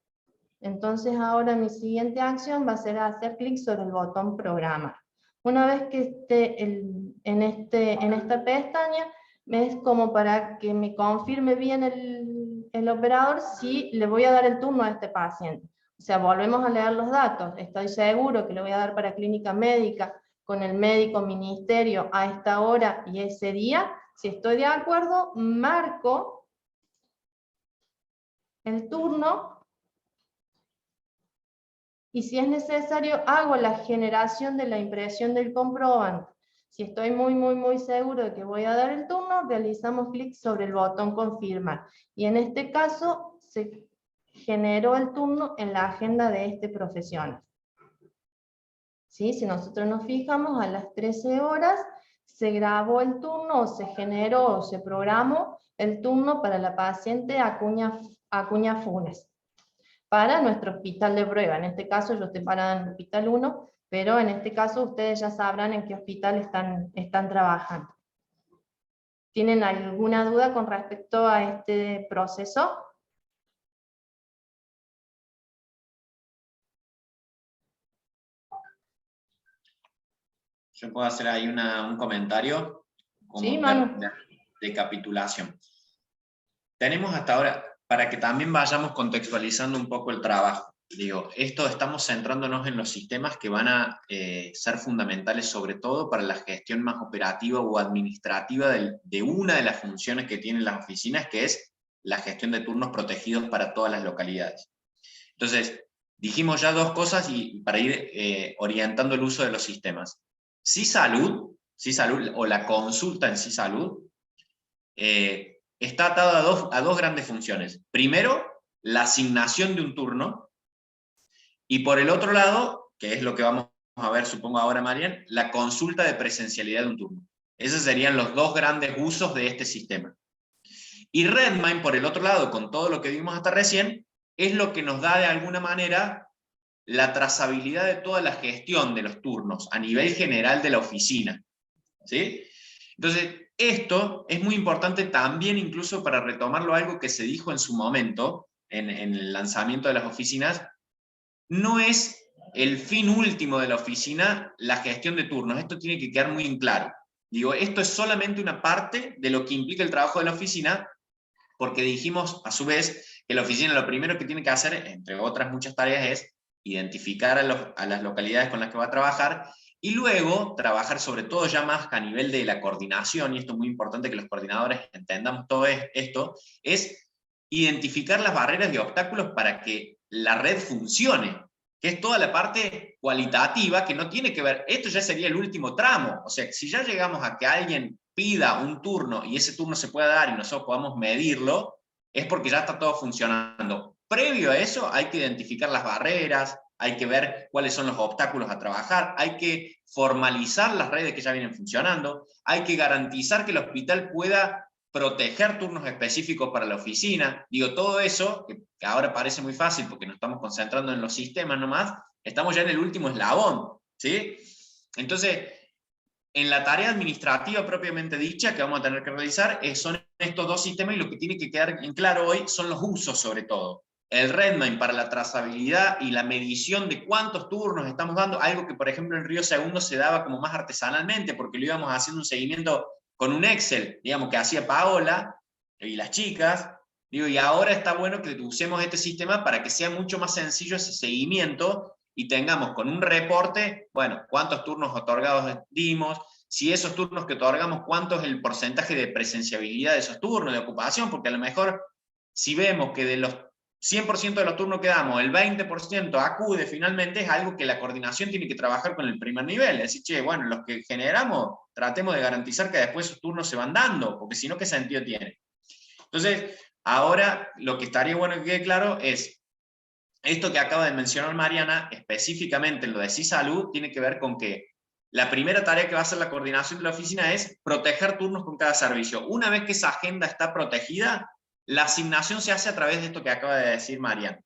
Entonces ahora mi siguiente acción va a ser hacer clic sobre el botón programar. Una vez que esté en esta pestaña, es como para que me confirme bien el operador si le voy a dar el turno a este paciente. O sea, volvemos a leer los datos. Estoy seguro que le voy a dar para clínica médica con el médico ministerio a esta hora y ese día. Si estoy de acuerdo, marco el turno y si es necesario hago la generación de la impresión del comprobante. Si estoy muy seguro de que voy a dar el turno, realizamos clic sobre el botón confirmar. Y en este caso se generó el turno en la agenda de este profesional. ¿Sí? Si nosotros nos fijamos, a las 13 horas se grabó el turno, o se generó, o se programó el turno para la paciente Acuña Funes, para nuestro hospital de prueba. En este caso yo estoy parada en el hospital 1, pero en este caso ustedes ya sabrán en qué hospital están trabajando. ¿Tienen alguna duda con respecto a este proceso? Yo puedo hacer ahí un comentario como Sí, Manu. de capitulación. Tenemos hasta ahora, para que también vayamos contextualizando un poco el trabajo. Digo, estamos centrándonos en los sistemas que van a ser fundamentales sobre todo para la gestión más operativa o administrativa de una de las funciones que tienen las oficinas, que es la gestión de turnos protegidos para todas las localidades. Entonces, dijimos ya dos cosas y para ir orientando el uso de los sistemas. SISalud, o la consulta en SISalud, está atada a dos grandes funciones. Primero, la asignación de un turno, y por el otro lado, que es lo que vamos a ver, supongo ahora, Marian, la consulta de presencialidad de un turno. Esos serían los dos grandes usos de este sistema. Y Redmine, por el otro lado, con todo lo que vimos hasta recién, es lo que nos da de alguna manera la trazabilidad de toda la gestión de los turnos a nivel general de la oficina. ¿Sí? Entonces, Esto es muy importante también, incluso para retomarlo algo que se dijo en su momento, en el lanzamiento de las oficinas. No es el fin último de la oficina la gestión de turnos, esto tiene que quedar muy en claro. Digo, esto es solamente una parte de lo que implica el trabajo de la oficina, porque dijimos, a su vez, que la oficina lo primero que tiene que hacer, entre otras muchas tareas, es identificar a las localidades con las que va a trabajar, y luego trabajar sobre todo ya más a nivel de la coordinación, y esto es muy importante que los coordinadores entendamos todo esto, es identificar las barreras y obstáculos para que la red funcione, que es toda la parte cualitativa que no tiene que ver, esto ya sería el último tramo, o sea, si ya llegamos a que alguien pida un turno y ese turno se pueda dar y nosotros podamos medirlo, es porque ya está todo funcionando. Previo a eso hay que identificar las barreras, hay que ver cuáles son los obstáculos a trabajar, hay que formalizar las redes que ya vienen funcionando, hay que garantizar que el hospital pueda proteger turnos específicos para la oficina. Digo, todo eso, que ahora parece muy fácil porque nos estamos concentrando en los sistemas nomás, estamos ya en el último eslabón, ¿sí? Entonces, en la tarea administrativa propiamente dicha que vamos a tener que realizar son estos dos sistemas, y lo que tiene que quedar en claro hoy son los usos sobre todo. El Redmine para la trazabilidad y la medición de cuántos turnos estamos dando, algo que por ejemplo en Río Segundo se daba como más artesanalmente, porque lo íbamos haciendo un seguimiento con un Excel, digamos, que hacía Paola y las chicas, digo, y ahora está bueno que usemos este sistema para que sea mucho más sencillo ese seguimiento y tengamos con un reporte, bueno, cuántos turnos otorgados dimos, si esos turnos que otorgamos, cuánto es el porcentaje de presenciabilidad de esos turnos, de ocupación, porque a lo mejor si vemos que de los 100% de los turnos que damos, el 20% acude finalmente, es algo que la coordinación tiene que trabajar con el primer nivel, es decir, che, bueno, los que generamos, tratemos de garantizar que después esos turnos se van dando, porque si no, ¿qué sentido tiene? Entonces, ahora lo que estaría bueno que quede claro es, esto que acaba de mencionar Mariana, específicamente en lo de CISalud, tiene que ver con que la primera tarea que va a hacer la coordinación de la oficina es proteger turnos con cada servicio. Una vez que esa agenda está protegida, la asignación se hace a través de esto que acaba de decir Mariana.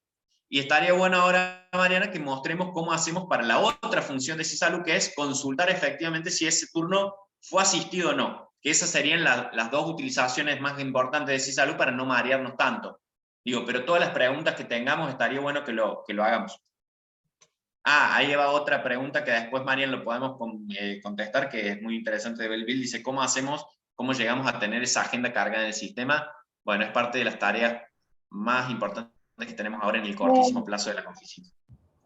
Y estaría bueno ahora, Mariana, que mostremos cómo hacemos para la otra función de CISalud, que es consultar efectivamente si ese turno fue asistido o no. Que esas serían las dos utilizaciones más importantes de CISalud para no marearnos tanto. Digo, pero todas las preguntas que tengamos estaría bueno que lo hagamos. Ah, ahí va otra pregunta que después, Marian, lo podemos contestar, que es muy interesante de Belleville. Dice, ¿cómo hacemos, cómo llegamos a tener esa agenda cargada en el sistema? Bueno, es parte de las tareas más importantes que tenemos ahora en el cortísimo plazo de la oficina.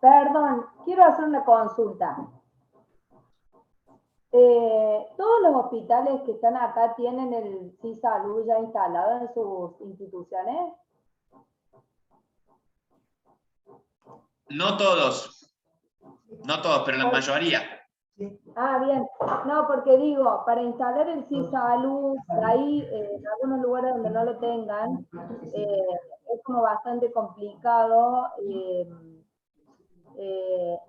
Perdón, quiero hacer una consulta. ¿Todos los hospitales que están acá tienen el CISalud ya instalado en sus instituciones? No todos, pero la mayoría. Ah, bien. No, porque digo, para instalar el CISalud, por ahí, en algunos lugares donde no lo tengan, es como bastante complicado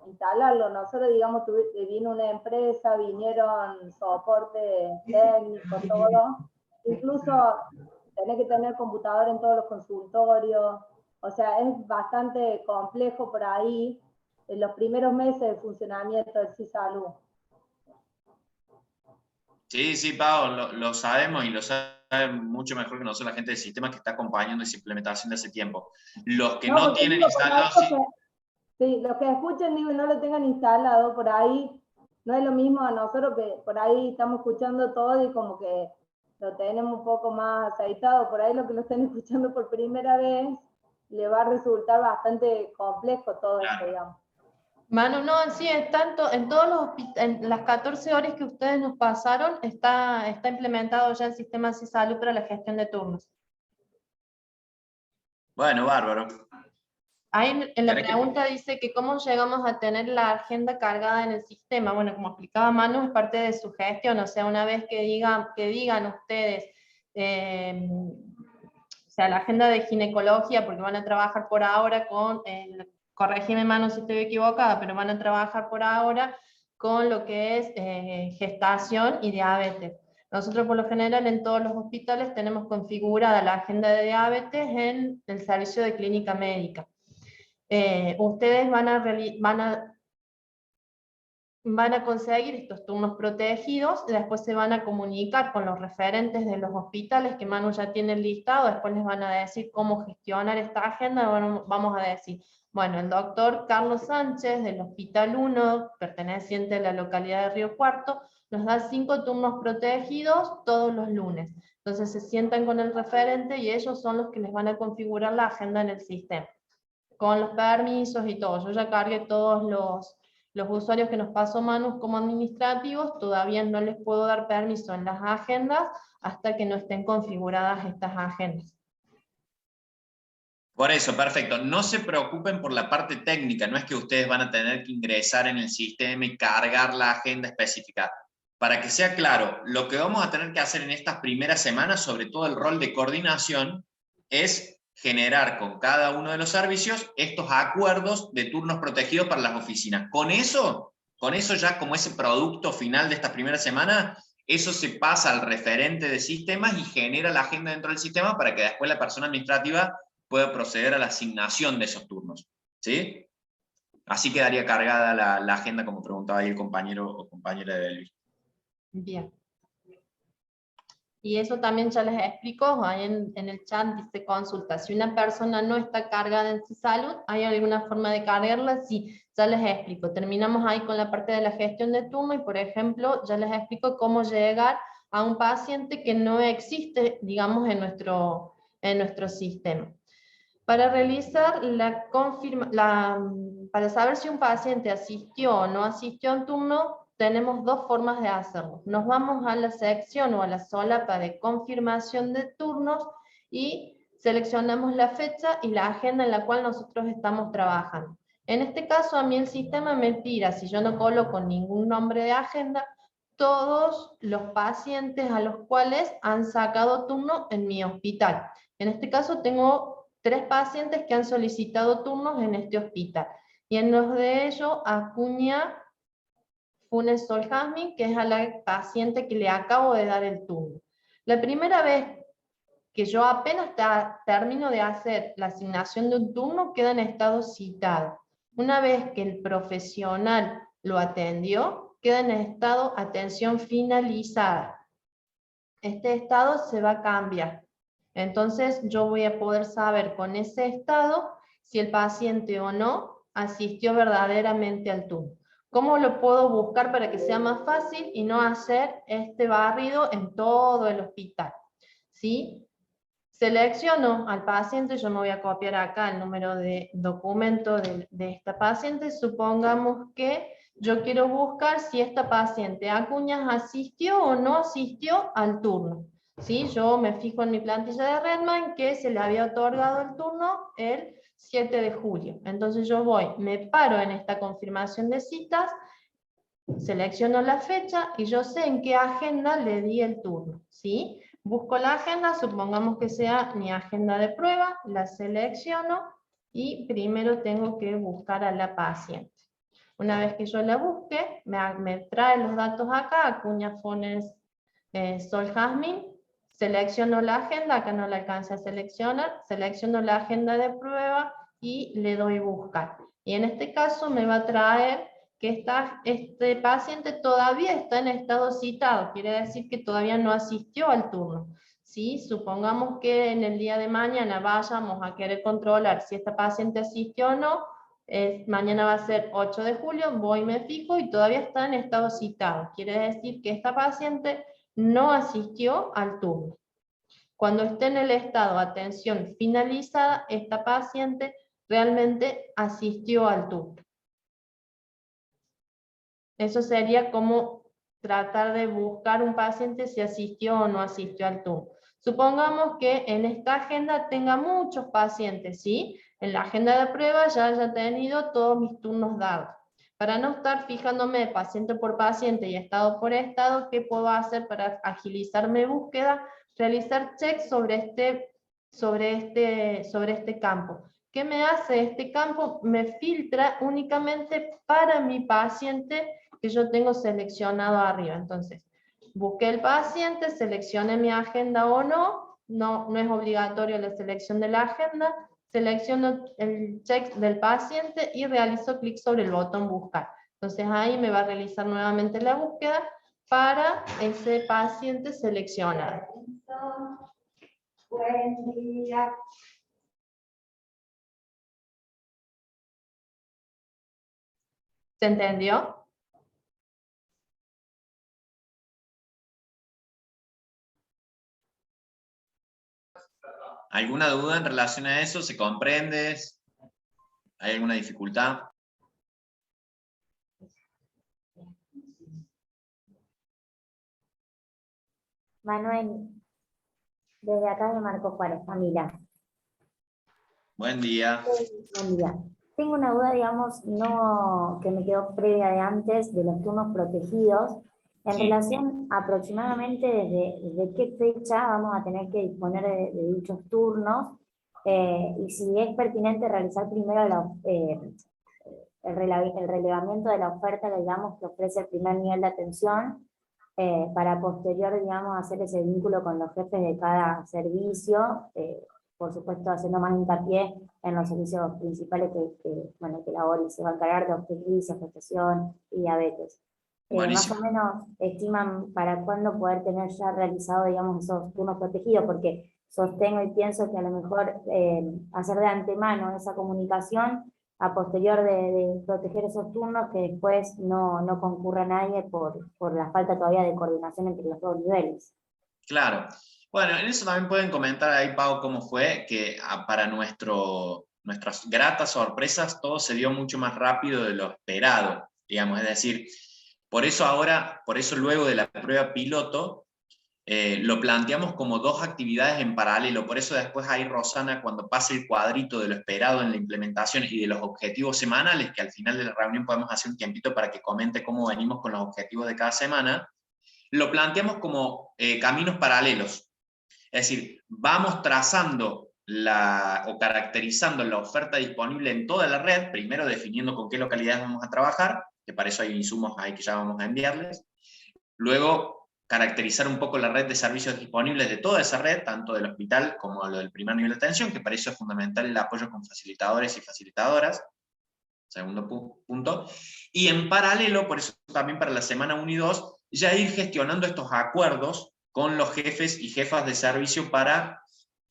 instalarlo. Nosotros, digamos, vino una empresa, vinieron soporte técnico, todo. Incluso tenés que tener computador en todos los consultorios. O sea, es bastante complejo por ahí en los primeros meses de funcionamiento del CISalud. Sí, Pau, lo sabemos y lo sabe mucho mejor que nosotros la gente del sistema que está acompañando esa implementación de hace tiempo. Los que no tienen instalado... Sí, los que escuchen, digo, y no lo tengan instalado, por ahí no es lo mismo a nosotros que por ahí estamos escuchando todo y como que lo tenemos un poco más aceitado. Por ahí lo que lo estén escuchando por primera vez, le va a resultar bastante complejo todo esto, digamos. Manu, no, sí, es tanto, en todos los en las 14 horas que ustedes nos pasaron, está implementado ya el sistema CISalud para la gestión de turnos. Bueno, bárbaro. Ahí en la pregunta dice que cómo llegamos a tener la agenda cargada en el sistema. Bueno, como explicaba Manu, es parte de su gestión, o sea, una vez que digan ustedes, o sea, la agenda de ginecología, porque van a trabajar por ahora con, corregime Manu si estoy equivocada, pero van a trabajar por ahora con lo que es gestación y diabetes. Nosotros por lo general en todos los hospitales tenemos configurada la agenda de diabetes en el servicio de clínica médica. Ustedes van a van a conseguir estos turnos protegidos, después se van a comunicar con los referentes de los hospitales que Manu ya tiene el listado, después les van a decir cómo gestionar esta agenda. Bueno, vamos a decir, bueno, el doctor Carlos Sánchez del Hospital 1, perteneciente a la localidad de Río Cuarto, nos da 5 turnos protegidos todos los lunes. Entonces se sientan con el referente y ellos son los que les van a configurar la agenda en el sistema, con los permisos y todo. Yo ya cargué todos los usuarios que nos pasó Manu como administrativos, todavía no les puedo dar permiso en las agendas hasta que no estén configuradas estas agendas. Por eso, perfecto. No se preocupen por la parte técnica, no es que ustedes van a tener que ingresar en el sistema y cargar la agenda específica. Para que sea claro, lo que vamos a tener que hacer en estas primeras semanas, sobre todo el rol de coordinación, es generar con cada uno de los servicios estos acuerdos de turnos protegidos para las oficinas. Con eso ya como ese producto final de esta primera semana, eso se pasa al referente de sistemas y genera la agenda dentro del sistema para que después la persona administrativa pueda proceder a la asignación de esos turnos. ¿Sí? Así quedaría cargada la agenda, como preguntaba ahí el compañero o compañera de Belvis. Bien. Y eso también ya les explico, ahí en el chat dice consulta. Si una persona no está cargada en su salud, ¿hay alguna forma de cargarla? Sí, ya les explico. Terminamos ahí con la parte de la gestión de turno y, por ejemplo, ya les explico cómo llegar a un paciente que no existe, digamos, en nuestro sistema. Para realizar para saber si un paciente asistió o no asistió a un turno, tenemos 2 formas de hacerlo. Nos vamos a la sección o a la solapa de confirmación de turnos y seleccionamos la fecha y la agenda en la cual nosotros estamos trabajando. En este caso a mí el sistema me tira, si yo no coloco ningún nombre de agenda, todos los pacientes a los cuales han sacado turno en mi hospital. En este caso tengo 3 pacientes que han solicitado turnos en este hospital. Y en los de ellos, Acuña Funes Sol Jazmín, que es a la paciente que le acabo de dar el turno. La primera vez que yo apenas termino de hacer la asignación de un turno, queda en estado citado. Una vez que el profesional lo atendió, queda en estado atención finalizada. Este estado se va a cambiar. Entonces yo voy a poder saber con ese estado si el paciente o no asistió verdaderamente al turno. ¿Cómo lo puedo buscar para que sea más fácil y no hacer este barrido en todo el hospital? ¿Sí? Selecciono al paciente, yo me voy a copiar acá el número de documento de esta paciente. Supongamos que yo quiero buscar si esta paciente Acuñas asistió o no asistió al turno. ¿Sí? Yo me fijo en mi plantilla de Redmine que se le había otorgado el turno el 7 de julio. Entonces yo voy, me paro en esta confirmación de citas, selecciono la fecha y yo sé en qué agenda le di el turno. ¿Sí? Busco la agenda, supongamos que sea mi agenda de prueba, la selecciono y primero tengo que buscar a la paciente. Una vez que yo la busque, me trae los datos acá, Acuña Funes Sol Jazmín, selecciono la agenda, acá no la alcancé a seleccionar, selecciono la agenda de prueba y le doy buscar. Y en este caso me va a traer que este paciente todavía está en estado citado, quiere decir que todavía no asistió al turno. ¿Sí? Supongamos que en el día de mañana vayamos a querer controlar si esta paciente asistió o no, mañana va a ser 8 de julio, voy y me fijo y todavía está en estado citado, quiere decir que esta paciente no asistió al turno. Cuando esté en el estado atención finalizada, esta paciente realmente asistió al turno. Eso sería como tratar de buscar un paciente si asistió o no asistió al turno. Supongamos que en esta agenda tenga muchos pacientes, ¿sí? En la agenda de prueba ya haya tenido todos mis turnos dados. Para no estar fijándome de paciente por paciente y estado por estado, ¿qué puedo hacer para agilizar mi búsqueda? Realizar checks sobre este campo. ¿Qué me hace este campo? Me filtra únicamente para mi paciente que yo tengo seleccionado arriba. Entonces, busqué el paciente, seleccioné mi agenda o no, no es obligatorio la selección de la agenda, selecciono el check del paciente y realizo clic sobre el botón buscar. Entonces ahí me va a realizar nuevamente la búsqueda para ese paciente seleccionado. Buen día. ¿Se entendió? ¿Alguna duda en relación a eso? ¿Se comprende? ¿Hay alguna dificultad? Manuel, desde acá de Marco Juárez, Camila. Buen día. Buen día. Tengo una duda, digamos, no que me quedó previa de antes, de los turnos protegidos, en Sí. relación aproximadamente desde qué fecha vamos a tener que disponer de dichos turnos, y si es pertinente realizar primero el relevamiento de la oferta, digamos, que ofrece el primer nivel de atención, para posterior, digamos, hacer ese vínculo con los jefes de cada servicio, por supuesto haciendo más hincapié en los servicios principales que la ORI se va a encargar de obstetricia, gestación y diabetes. Más Buenísimo. o menos estiman para cuándo poder tener ya realizado, digamos, esos turnos protegidos, porque sostengo y pienso que a lo mejor hacer de antemano esa comunicación a posterior de proteger esos turnos, que después no concurra nadie por la falta todavía de coordinación entre los dos niveles. Claro. Bueno, en eso también pueden comentar ahí, Pau, cómo fue, que para nuestras gratas sorpresas todo se dio mucho más rápido de lo esperado, digamos, es decir, por eso luego de la prueba piloto, lo planteamos como dos actividades en paralelo, por eso después ahí Rosana, cuando pase el cuadrito de lo esperado en la implementación y de los objetivos semanales, que al final de la reunión podemos hacer un tiempito para que comente cómo venimos con los objetivos de cada semana, lo planteamos como caminos paralelos. Es decir, vamos trazando o caracterizando la oferta disponible en toda la red, primero definiendo con qué localidades vamos a trabajar, que para eso hay insumos ahí que ya vamos a enviarles. Luego, caracterizar un poco la red de servicios disponibles de toda esa red, tanto del hospital como lo del primer nivel de atención, que para eso es fundamental el apoyo con facilitadores y facilitadoras. Segundo punto. Y en paralelo, por eso también para la semana 1 y 2, ya ir gestionando estos acuerdos con los jefes y jefas de servicio para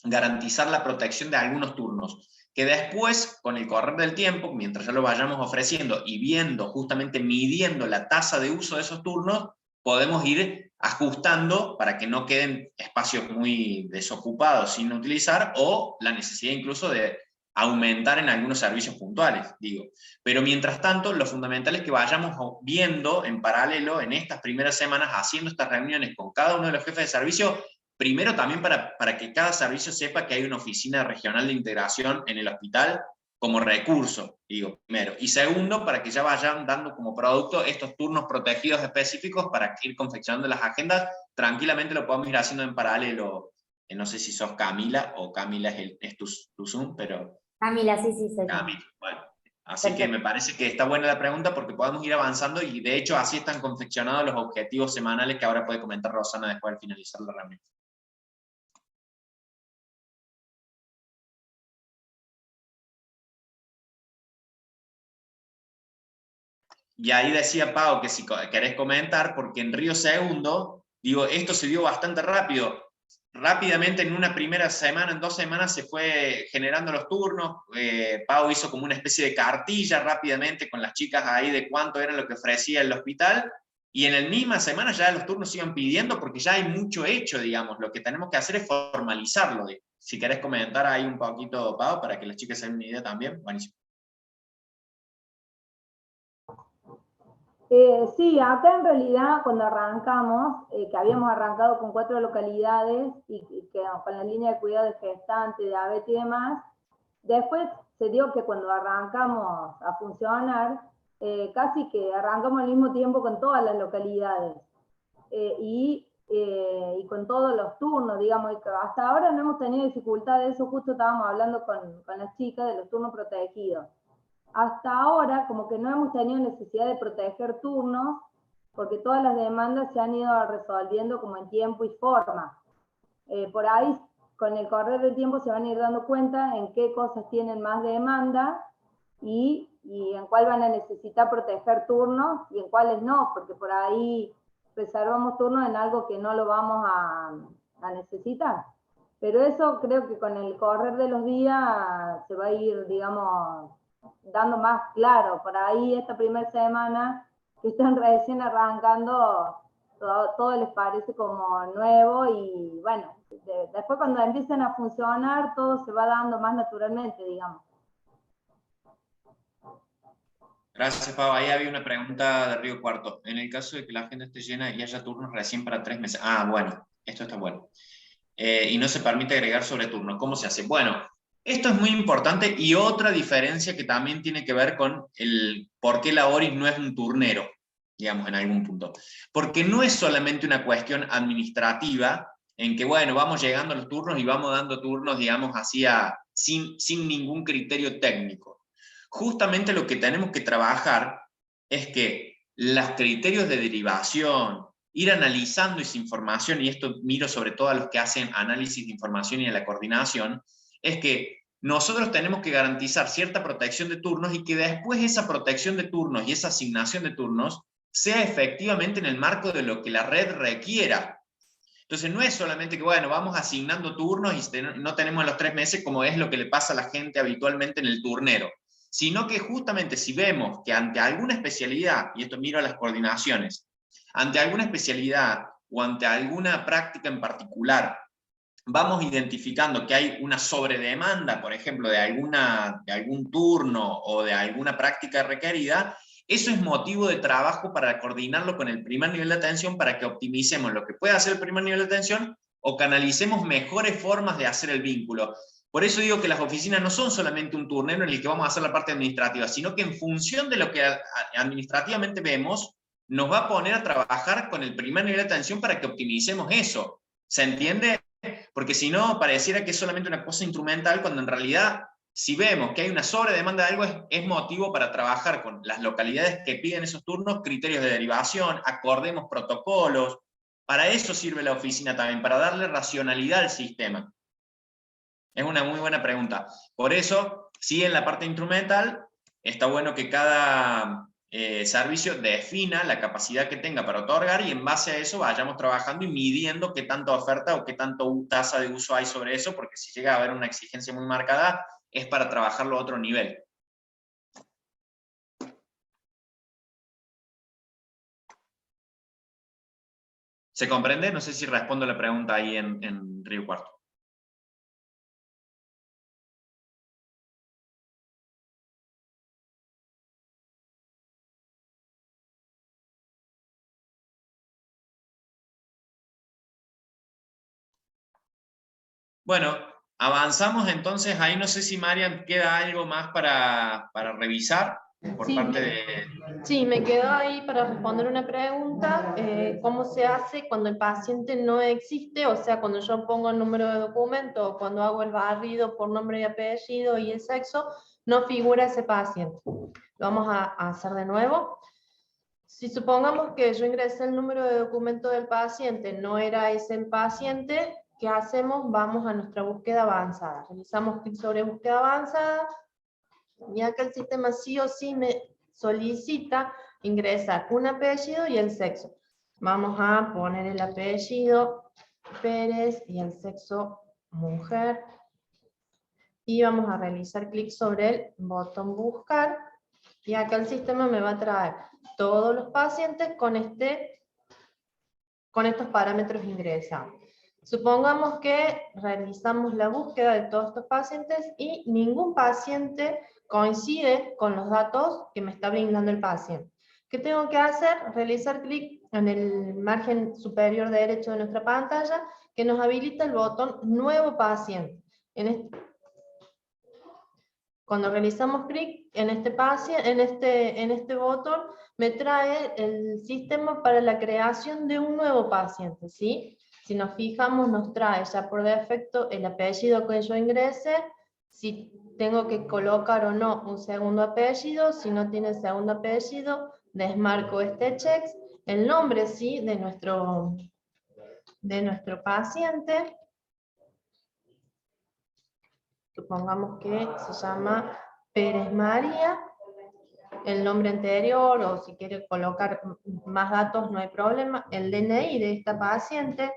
garantizar la protección de algunos turnos, que después, con el correr del tiempo, mientras ya lo vayamos ofreciendo y viendo, justamente midiendo la tasa de uso de esos turnos, podemos ir ajustando para que no queden espacios muy desocupados sin utilizar, o la necesidad incluso de aumentar en algunos servicios puntuales, digo. Pero mientras tanto, lo fundamental es que vayamos viendo en paralelo, en estas primeras semanas, haciendo estas reuniones con cada uno de los jefes de servicio, primero también para que cada servicio sepa que hay una oficina regional de integración en el hospital como recurso, digo, primero. Y segundo, para que ya vayan dando como producto estos turnos protegidos específicos para ir confeccionando las agendas. Tranquilamente lo podemos ir haciendo en paralelo. No sé si sos Camila o Camila es tu Zoom, pero... Camila, sí, soy yo. Camila, bueno. Así que me parece que está buena la pregunta porque podemos ir avanzando y de hecho así están confeccionados los objetivos semanales que ahora puede comentar Rosana después de finalizar la reunión. Y ahí decía Pau que si querés comentar, porque en Río Segundo, digo, esto se dio bastante rápido. Rápidamente en una primera semana, en 2 semanas se fue generando los turnos. Pau hizo como una especie de cartilla rápidamente con las chicas ahí de cuánto era lo que ofrecía el hospital. Y en la misma semana ya los turnos se iban pidiendo porque ya hay mucho hecho, digamos. Lo que tenemos que hacer es formalizarlo. Si querés comentar ahí un poquito, Pau, para que las chicas se den una idea también. Buenísimo. Sí, acá en realidad cuando arrancamos, que habíamos arrancado con 4 localidades y que con la línea de cuidado de gestante, diabetes y demás, después se dio que cuando arrancamos a funcionar, casi que arrancamos al mismo tiempo con todas las localidades y con todos los turnos, digamos, y hasta ahora no hemos tenido dificultad de eso, justo estábamos hablando con las chicas de los turnos protegidos. Hasta ahora, como que no hemos tenido necesidad de proteger turnos, porque todas las demandas se han ido resolviendo como en tiempo y forma. Por ahí, con el correr del tiempo, se van a ir dando cuenta en qué cosas tienen más demanda y y en cuál van a necesitar proteger turnos y en cuáles no, porque por ahí reservamos turnos en algo que no lo vamos a necesitar. Pero eso creo que con el correr de los días se va a ir, digamos, dando más claro. Por ahí esta primera semana que están recién arrancando, todo les parece como nuevo y bueno, después cuando empiecen a funcionar todo se va dando más naturalmente, digamos. Gracias, Pau. Ahí había una pregunta de Río Cuarto. En el caso de que la agenda esté llena y haya turnos recién para 3 meses. Ah, bueno, esto está bueno. Y no se permite agregar sobre turnos. ¿Cómo se hace? Bueno, esto es muy importante y otra diferencia que también tiene que ver con el por qué la ORIS no es un turnero, digamos, en algún punto. Porque no es solamente una cuestión administrativa en que, bueno, vamos llegando a los turnos y vamos dando turnos, digamos, así sin ningún criterio técnico. Justamente lo que tenemos que trabajar es que los criterios de derivación, ir analizando esa información, y esto miro sobre todo a los que hacen análisis de información y a la coordinación, es que nosotros tenemos que garantizar cierta protección de turnos y que después esa protección de turnos y esa asignación de turnos sea efectivamente en el marco de lo que la red requiera. Entonces no es solamente que, bueno, vamos asignando turnos y no tenemos a los 3 meses como es lo que le pasa a la gente habitualmente en el turnero, sino que justamente si vemos que ante alguna especialidad, y esto miro a las coordinaciones, ante alguna especialidad o ante alguna práctica en particular, vamos identificando que hay una sobredemanda, por ejemplo, de algún turno o de alguna práctica requerida, eso es motivo de trabajo para coordinarlo con el primer nivel de atención para que optimicemos lo que puede hacer el primer nivel de atención o canalicemos mejores formas de hacer el vínculo. Por eso digo que las oficinas no son solamente un turnero en el que vamos a hacer la parte administrativa, sino que en función de lo que administrativamente vemos, nos va a poner a trabajar con el primer nivel de atención para que optimicemos eso. ¿Se entiende? Porque si no, pareciera que es solamente una cosa instrumental, cuando en realidad, si vemos que hay una sobredemanda de algo, es motivo para trabajar con las localidades que piden esos turnos, criterios de derivación, acordemos protocolos. Para eso sirve la oficina también, para darle racionalidad al sistema. Es una muy buena pregunta. Por eso, sí, en la parte instrumental, está bueno que cada servicio defina la capacidad que tenga para otorgar y en base a eso vayamos trabajando y midiendo qué tanta oferta o qué tanta tasa de uso hay sobre eso, porque si llega a haber una exigencia muy marcada, es para trabajarlo a otro nivel. ¿Se comprende? No sé si respondo la pregunta ahí en Río Cuarto. Bueno, avanzamos entonces, ahí no sé si Marian queda algo más para revisar por parte de... Sí, me quedó ahí para responder una pregunta, ¿cómo se hace cuando el paciente no existe? O sea, cuando yo pongo el número de documento o cuando hago el barrido por nombre y apellido y el sexo, no figura ese paciente. Lo vamos a hacer de nuevo. Si supongamos que yo ingresé el número de documento del paciente, no era ese el paciente, ¿qué hacemos? Vamos a nuestra búsqueda avanzada. Realizamos clic sobre búsqueda avanzada, y acá el sistema sí o sí me solicita ingresar un apellido y el sexo. Vamos a poner el apellido Pérez y el sexo mujer. Y vamos a realizar clic sobre el botón buscar. Y acá el sistema me va a traer todos los pacientes con estos parámetros ingresados. Supongamos que realizamos la búsqueda de todos estos pacientes y ningún paciente coincide con los datos que me está brindando el paciente. ¿Qué tengo que hacer? Realizar clic en el margen superior derecho de nuestra pantalla que nos habilita el botón Nuevo paciente. Cuando realizamos clic en este botón, me trae el sistema para la creación de un nuevo paciente, ¿sí? Si nos fijamos, nos trae ya por defecto el apellido que yo ingrese, si tengo que colocar o no un segundo apellido, si no tiene segundo apellido, desmarco este check, el nombre, ¿sí?, de nuestro paciente. Supongamos que se llama Pérez María, el nombre anterior, o si quiere colocar más datos no hay problema, el DNI de esta paciente,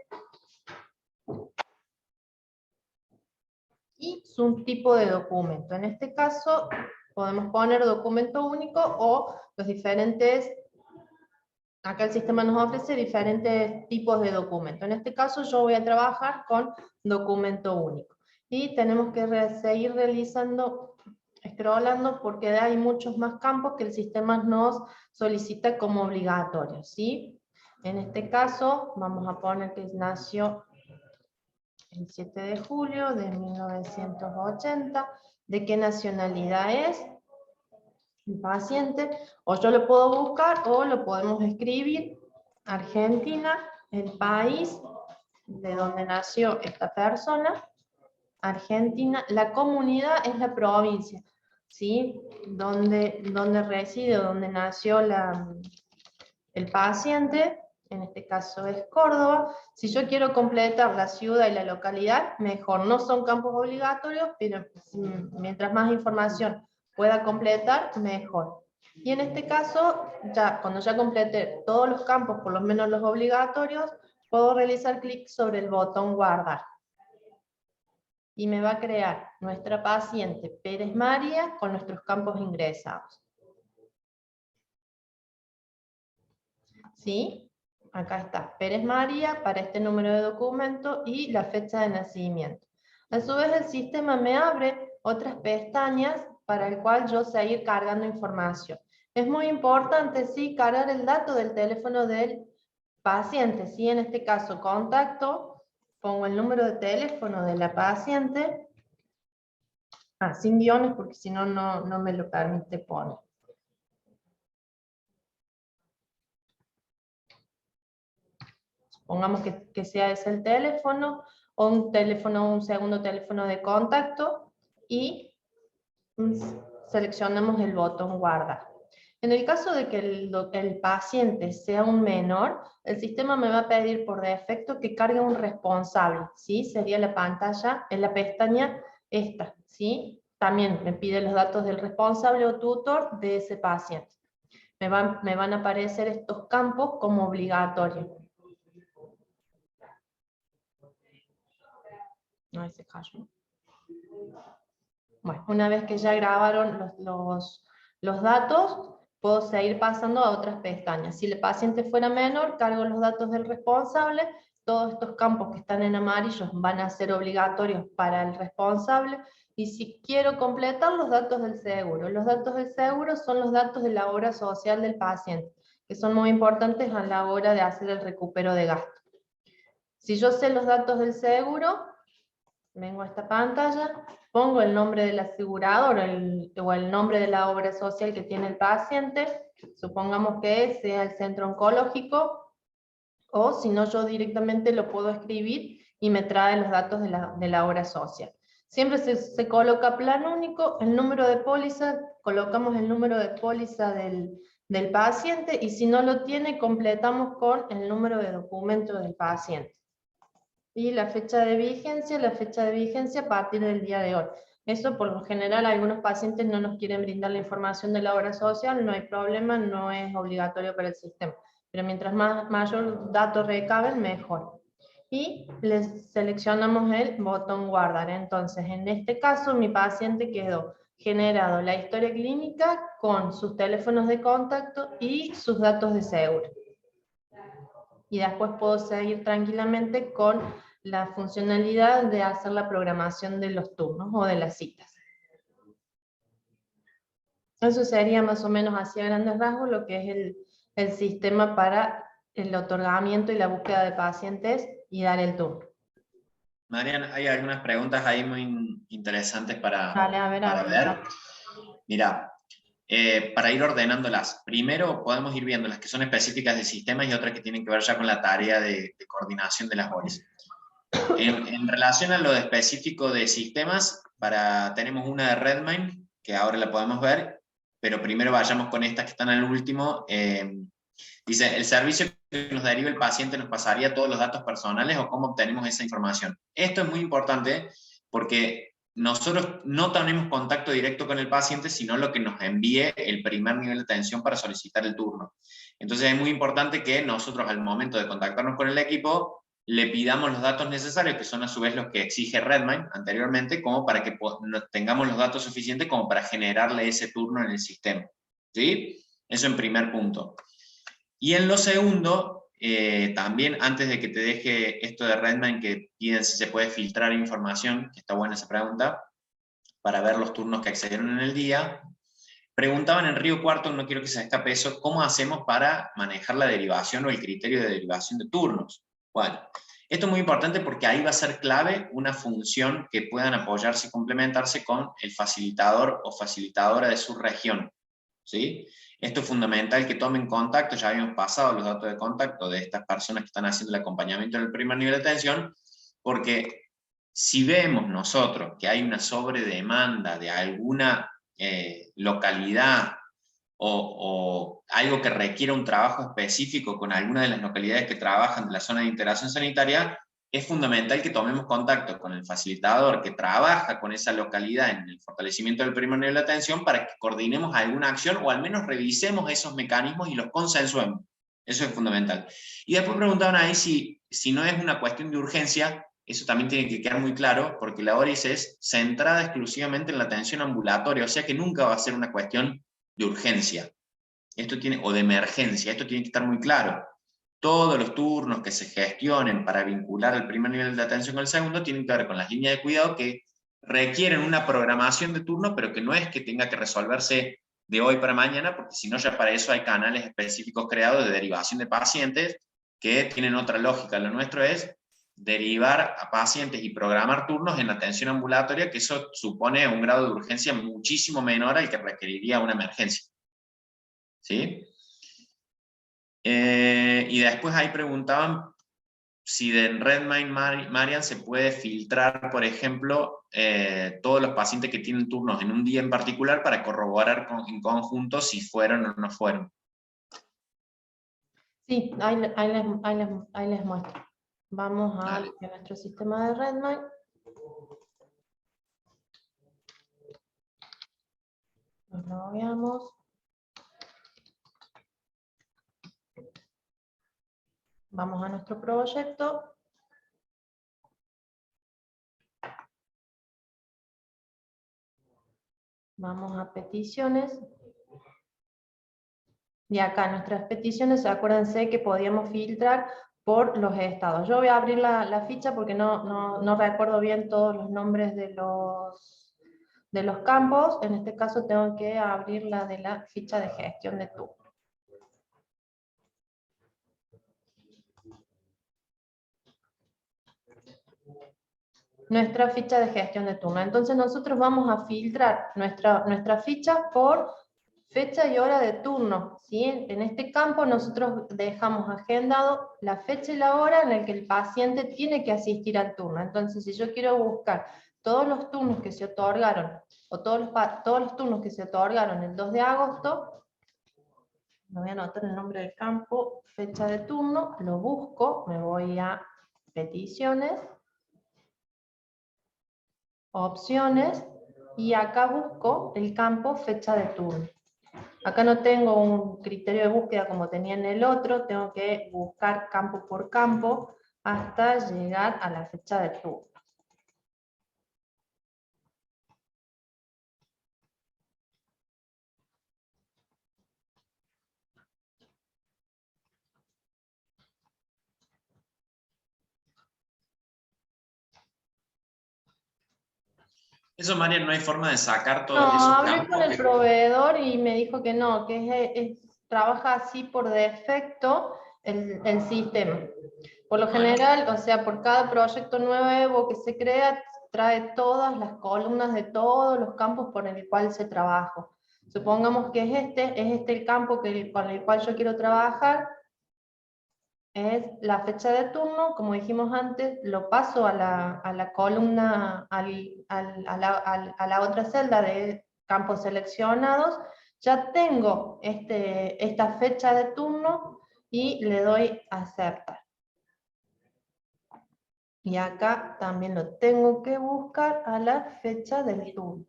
y su tipo de documento. En este caso podemos poner documento único o los diferentes, acá el sistema nos ofrece diferentes tipos de documento. En este caso yo voy a trabajar con documento único. Y tenemos que seguir realizando, scrollando, porque hay muchos más campos que el sistema nos solicita como obligatorios, ¿sí? En este caso vamos a poner que nació el 7 de julio de 1980, de qué nacionalidad es el paciente, o yo lo puedo buscar o lo podemos escribir, Argentina, el país de donde nació esta persona, Argentina, la comunidad es la provincia, ¿sí? Donde reside, donde nació el paciente, en este caso es Córdoba. Si yo quiero completar la ciudad y la localidad, mejor. No son campos obligatorios, pero mientras más información pueda completar, mejor. Y en este caso, cuando ya complete todos los campos, por lo menos los obligatorios, puedo realizar clic sobre el botón guardar. Y me va a crear nuestra paciente Pérez María con nuestros campos ingresados. ¿Sí? Acá está, Pérez María, para este número de documento y la fecha de nacimiento. A su vez el sistema me abre otras pestañas para el cual yo seguir cargando información. Es muy importante, sí, cargar el dato del teléfono del paciente, ¿sí? En este caso, contacto, pongo el número de teléfono de la paciente, sin guiones porque si no, no me lo permite poner. Pongamos que sea ese el teléfono, o un segundo teléfono de contacto, y seleccionamos el botón guardar. En el caso de que el paciente sea un menor, el sistema me va a pedir por defecto que cargue un responsable, ¿sí? Sería la pantalla, en la pestaña esta, ¿sí? También me pide los datos del responsable o tutor de ese paciente. Me van a aparecer estos campos como obligatorios. No, ese caso. Bueno, una vez que ya grabaron los datos, puedo seguir pasando a otras pestañas. Si el paciente fuera menor, cargo los datos del responsable. Todos estos campos que están en amarillo van a ser obligatorios para el responsable. Y si quiero completar los datos del seguro. Los datos del seguro son los datos de la obra social del paciente, que son muy importantes a la hora de hacer el recupero de gasto. Si yo sé los datos del seguro, vengo a esta pantalla, pongo el nombre del asegurador o el nombre de la obra social que tiene el paciente, supongamos que sea el centro oncológico, o si no yo directamente lo puedo escribir y me trae los datos de la obra social. Siempre se coloca plan único, el número de póliza, colocamos el número de póliza del paciente, y si no lo tiene, completamos con el número de documento del paciente. Y la fecha de vigencia a partir del día de hoy. Eso por lo general algunos pacientes no nos quieren brindar la información de la obra social, no hay problema, no es obligatorio para el sistema. Pero mientras mayor datos recaben, mejor. Y les seleccionamos el botón guardar. Entonces, en este caso, mi paciente quedó generado la historia clínica con sus teléfonos de contacto y sus datos de seguro. Y después puedo seguir tranquilamente con la funcionalidad de hacer la programación de los turnos o de las citas. Eso sería más o menos así a grandes rasgos lo que es el sistema para el otorgamiento y la búsqueda de pacientes y dar el turno. Marian, hay algunas preguntas ahí muy interesantes para ver. Mira, para ir ordenándolas, primero podemos ir viendo las que son específicas de sistemas y otras que tienen que ver ya con la tarea de coordinación de las bolsas. En relación a lo específico de sistemas, tenemos una de Redmine, que ahora la podemos ver, pero primero vayamos con estas que están al último. Dice, el servicio que nos deriva el paciente nos pasaría todos los datos personales, o cómo obtenemos esa información. Esto es muy importante porque nosotros no tenemos contacto directo con el paciente, sino lo que nos envíe el primer nivel de atención para solicitar el turno. Entonces es muy importante que nosotros al momento de contactarnos con el equipo, le pidamos los datos necesarios, que son a su vez los que exige Redmine anteriormente, como para que tengamos los datos suficientes como para generarle ese turno en el sistema. ¿Sí? Eso en primer punto. Y en lo segundo, también antes de que te deje esto de Redmine, que piden si se puede filtrar información, que está buena esa pregunta, para ver los turnos que accedieron en el día, preguntaban en Río Cuarto, no quiero que se escape eso, ¿cómo hacemos para manejar la derivación o el criterio de derivación de turnos? Bueno, esto es muy importante porque ahí va a ser clave una función que puedan apoyarse y complementarse con el facilitador o facilitadora de su región. ¿Sí? Esto es fundamental que tomen contacto, ya habíamos pasado los datos de contacto de estas personas que están haciendo el acompañamiento en el primer nivel de atención, porque si vemos nosotros que hay una sobredemanda de alguna localidad o algo que requiera un trabajo específico con alguna de las localidades que trabajan de la zona de integración sanitaria, es fundamental que tomemos contacto con el facilitador que trabaja con esa localidad en el fortalecimiento del primer nivel de atención para que coordinemos alguna acción o al menos revisemos esos mecanismos y los consensuemos. Eso es fundamental. Y después preguntaban ahí si no es una cuestión de urgencia. Eso también tiene que quedar muy claro, porque la ORIS es centrada exclusivamente en la atención ambulatoria, o sea que nunca va a ser una cuestión de urgencia o de emergencia. Esto tiene que estar muy claro. Todos los turnos que se gestionen para vincular el primer nivel de atención con el segundo tienen que ver con las líneas de cuidado que requieren una programación de turno, pero que no es que tenga que resolverse de hoy para mañana, porque si no ya para eso hay canales específicos creados de derivación de pacientes que tienen otra lógica. Lo nuestro es derivar a pacientes y programar turnos en atención ambulatoria, que eso supone un grado de urgencia muchísimo menor al que requeriría una emergencia. ¿Sí? Y después ahí preguntaban si de Redmine, Marian, se puede filtrar, por ejemplo, todos los pacientes que tienen turnos en un día en particular para corroborar en conjunto si fueron o no fueron. Sí, ahí les muestro. Vamos a nuestro sistema de Redmine. Nos logueamos. Vamos a nuestro proyecto. Vamos a peticiones. Y acá nuestras peticiones, acuérdense que podíamos filtrar por los estados. Yo voy a abrir la ficha porque no recuerdo bien todos los nombres de los campos. En este caso tengo que abrir la de la ficha de gestión de turno. Nuestra ficha de gestión de turno. Entonces nosotros vamos a filtrar nuestra ficha por fecha y hora de turno, ¿sí? En este campo nosotros dejamos agendado la fecha y la hora en el que el paciente tiene que asistir al turno. Entonces, si yo quiero buscar todos los turnos que se otorgaron, o todos los turnos que se otorgaron el 2 de agosto, me voy a anotar el nombre del campo, fecha de turno, lo busco, me voy a peticiones, opciones, y acá busco el campo fecha de turno. Acá no tengo un criterio de búsqueda como tenía en el otro, tengo que buscar campo por campo hasta llegar a la fecha de turno. Eso, María, no hay forma de sacar todos No, esos hablé campos. con el proveedor y me dijo que no, que trabaja así por defecto el sistema. Por lo general, o sea, por cada proyecto nuevo que se crea, trae todas las columnas de todos los campos por el cual se trabaja. Supongamos que es este el campo con el cual yo quiero trabajar, es la fecha de turno, como dijimos antes, lo paso a la columna, a la otra celda de campos seleccionados, ya tengo esta fecha de turno y le doy a aceptar. Y acá también lo tengo que buscar a la fecha del turno.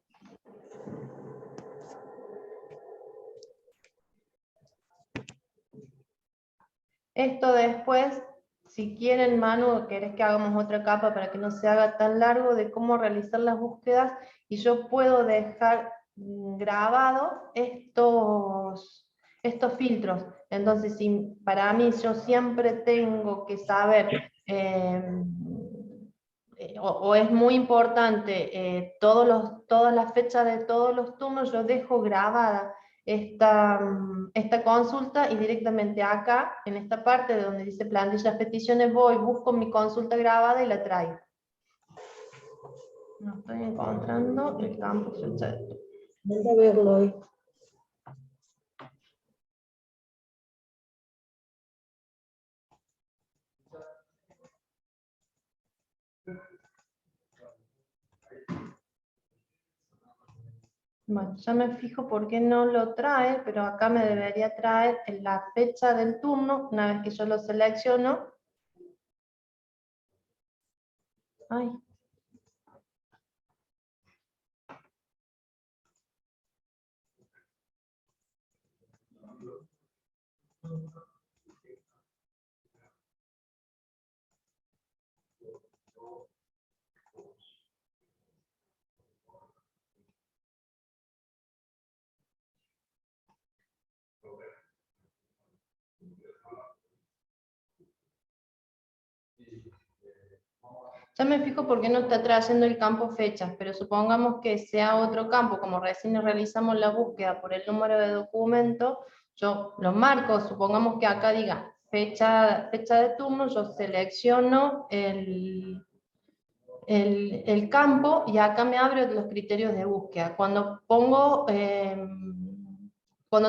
Esto después, si quieren, Manu, querés que hagamos otra capa para que no se haga tan largo de cómo realizar las búsquedas, y yo puedo dejar grabados estos filtros. Entonces, si para mí yo siempre tengo que saber, o es muy importante, todas las fechas de todos los turnos, yo dejo grabada esta consulta, y directamente acá, en esta parte de donde dice plantillas peticiones, voy, busco mi consulta grabada y la traigo. No estoy encontrando el campo fecha de turno. Voy a verlo hoy. Bueno, ya me fijo por qué no lo trae, pero acá me debería traer en la fecha del turno, una vez que yo lo selecciono. Ay. Ya me fijo por qué no está trayendo el campo fechas, pero supongamos que sea otro campo, como recién realizamos la búsqueda por el número de documento, yo lo marco, supongamos que acá diga fecha de turno, yo selecciono el campo y acá me abre los criterios de búsqueda. Cuando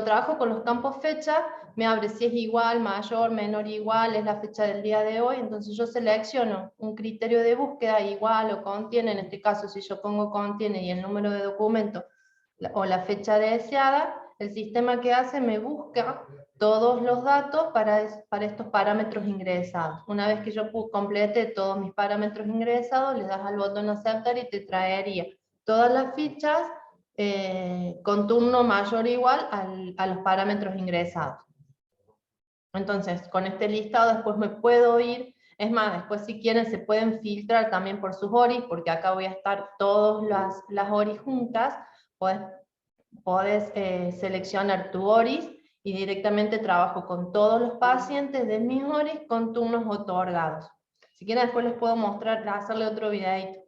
trabajo con los campos fecha, me abre si es igual, mayor, menor, igual, es la fecha del día de hoy, entonces yo selecciono un criterio de búsqueda igual o contiene, en este caso si yo pongo contiene y el número de documento o la fecha deseada, el sistema que hace me busca todos los datos para estos parámetros ingresados. Una vez que yo complete todos mis parámetros ingresados, le das al botón aceptar y te traería todas las fichas con turno mayor o igual a los parámetros ingresados. Entonces, con este listado después me puedo ir, es más, después si quieren se pueden filtrar también por sus ORIs, porque acá voy a estar todas las ORIs juntas, podés seleccionar tu ORIs, y directamente trabajo con todos los pacientes de mis ORIs con turnos otorgados. Si quieren después les puedo mostrar, hacerle otro videito.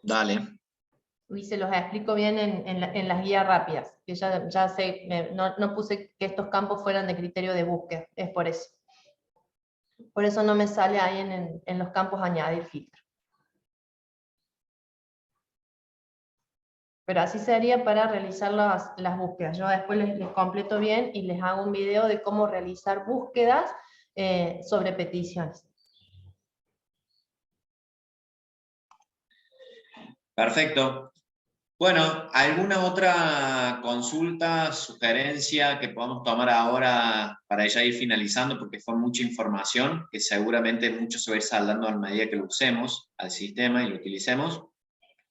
Dale. Y se los explico bien en las guías rápidas, que ya sé, no puse que estos campos fueran de criterio de búsqueda, es por eso. Por eso no me sale ahí en los campos añadir filtro. Pero así sería para realizar las búsquedas. Yo después les completo bien y les hago un video de cómo realizar búsquedas sobre peticiones. Perfecto. Bueno, ¿alguna otra consulta, sugerencia que podamos tomar ahora para ya ir finalizando? Porque fue mucha información que seguramente mucho se va a ir saldando a medida que lo usemos al sistema y lo utilicemos.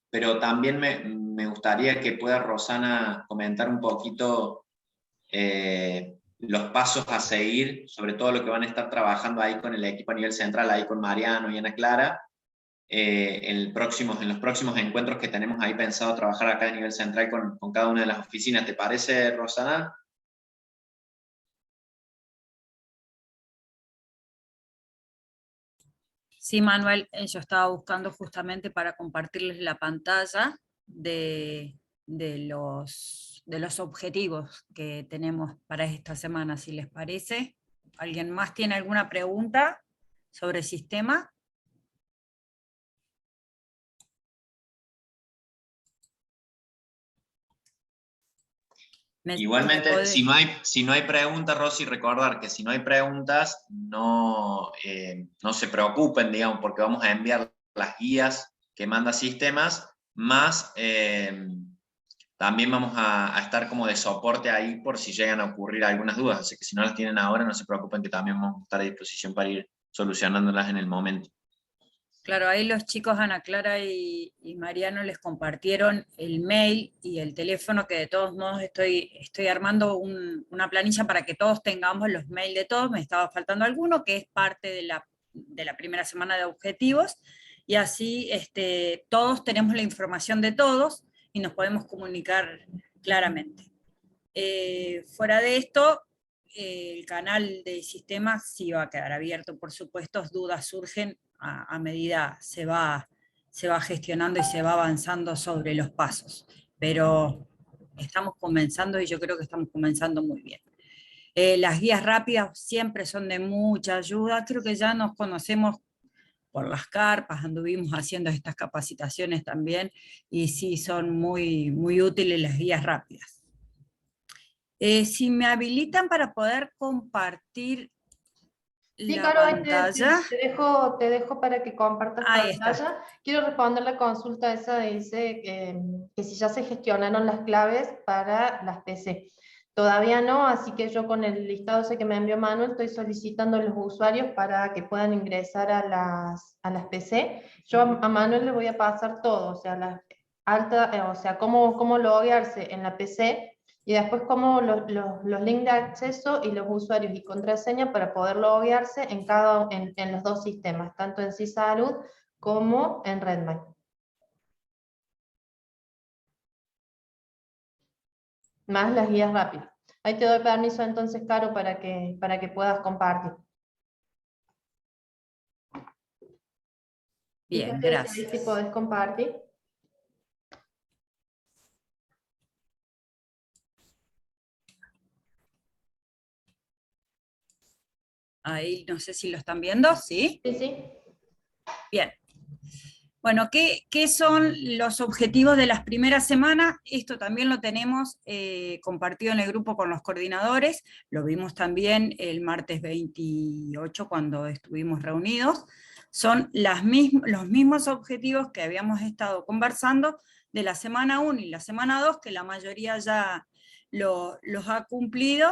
Pero también me gustaría que pueda Rosana comentar un poquito los pasos a seguir, sobre todo lo que van a estar trabajando ahí con el equipo a nivel central, ahí con Mariano y Ana Clara, en los próximos encuentros que tenemos ahí pensado trabajar acá a nivel central con cada una de las oficinas. ¿Te parece, Rosana? Sí, Manuel, yo estaba buscando justamente para compartirles la pantalla de los objetivos que tenemos para esta semana, si les parece. ¿Alguien más tiene alguna pregunta sobre el sistema? Igualmente, si no hay preguntas, Rosy, recordar que si no hay preguntas, no se preocupen, digamos, porque vamos a enviar las guías que manda Sistemas, más también vamos a estar como de soporte ahí por si llegan a ocurrir algunas dudas, así que si no las tienen ahora, no se preocupen que también vamos a estar a disposición para ir solucionándolas en el momento. Claro, ahí los chicos Ana Clara y Mariano les compartieron el mail y el teléfono, que de todos modos estoy armando una planilla para que todos tengamos los mails de todos, me estaba faltando alguno, que es parte de la primera semana de objetivos, y así todos tenemos la información de todos y nos podemos comunicar claramente. Fuera de esto, el canal de sistemas sí va a quedar abierto, por supuesto, dudas surgen a medida se va gestionando y se va avanzando sobre los pasos, pero estamos comenzando y yo creo que estamos comenzando muy bien. Las guías rápidas siempre son de mucha ayuda, creo que ya nos conocemos por las carpas, anduvimos haciendo estas capacitaciones también, y sí son muy, muy útiles las guías rápidas. Si me habilitan para poder compartir Sí, la Caro, ahí pantalla. te dejo para que compartas Ahí pantalla. está. Quiero responder la consulta esa, dice que si ya se gestionaron las claves para las PC. Todavía no, así que yo con el listado ese que me envió Manuel estoy solicitando a los usuarios para que puedan ingresar a las PC. Yo a Manuel le voy a pasar todo, o sea, cómo loguearse en la PC, y después como los links de acceso y los usuarios y contraseña para poder loguearse en los dos sistemas, tanto en Cisalud como en Redmine. Más las guías rápidas. Ahí te doy permiso entonces, Caro, para que puedas compartir. Bien, Fíjate gracias. si podés compartir. Ahí no sé si lo están viendo, ¿sí? Sí, sí. Bien. Bueno, ¿qué son los objetivos de las primeras semanas? Esto también lo tenemos compartido en el grupo con los coordinadores, lo vimos también el martes 28 cuando estuvimos reunidos. Son los mismos objetivos que habíamos estado conversando de la semana 1 y la semana 2, que la mayoría ya los ha cumplido,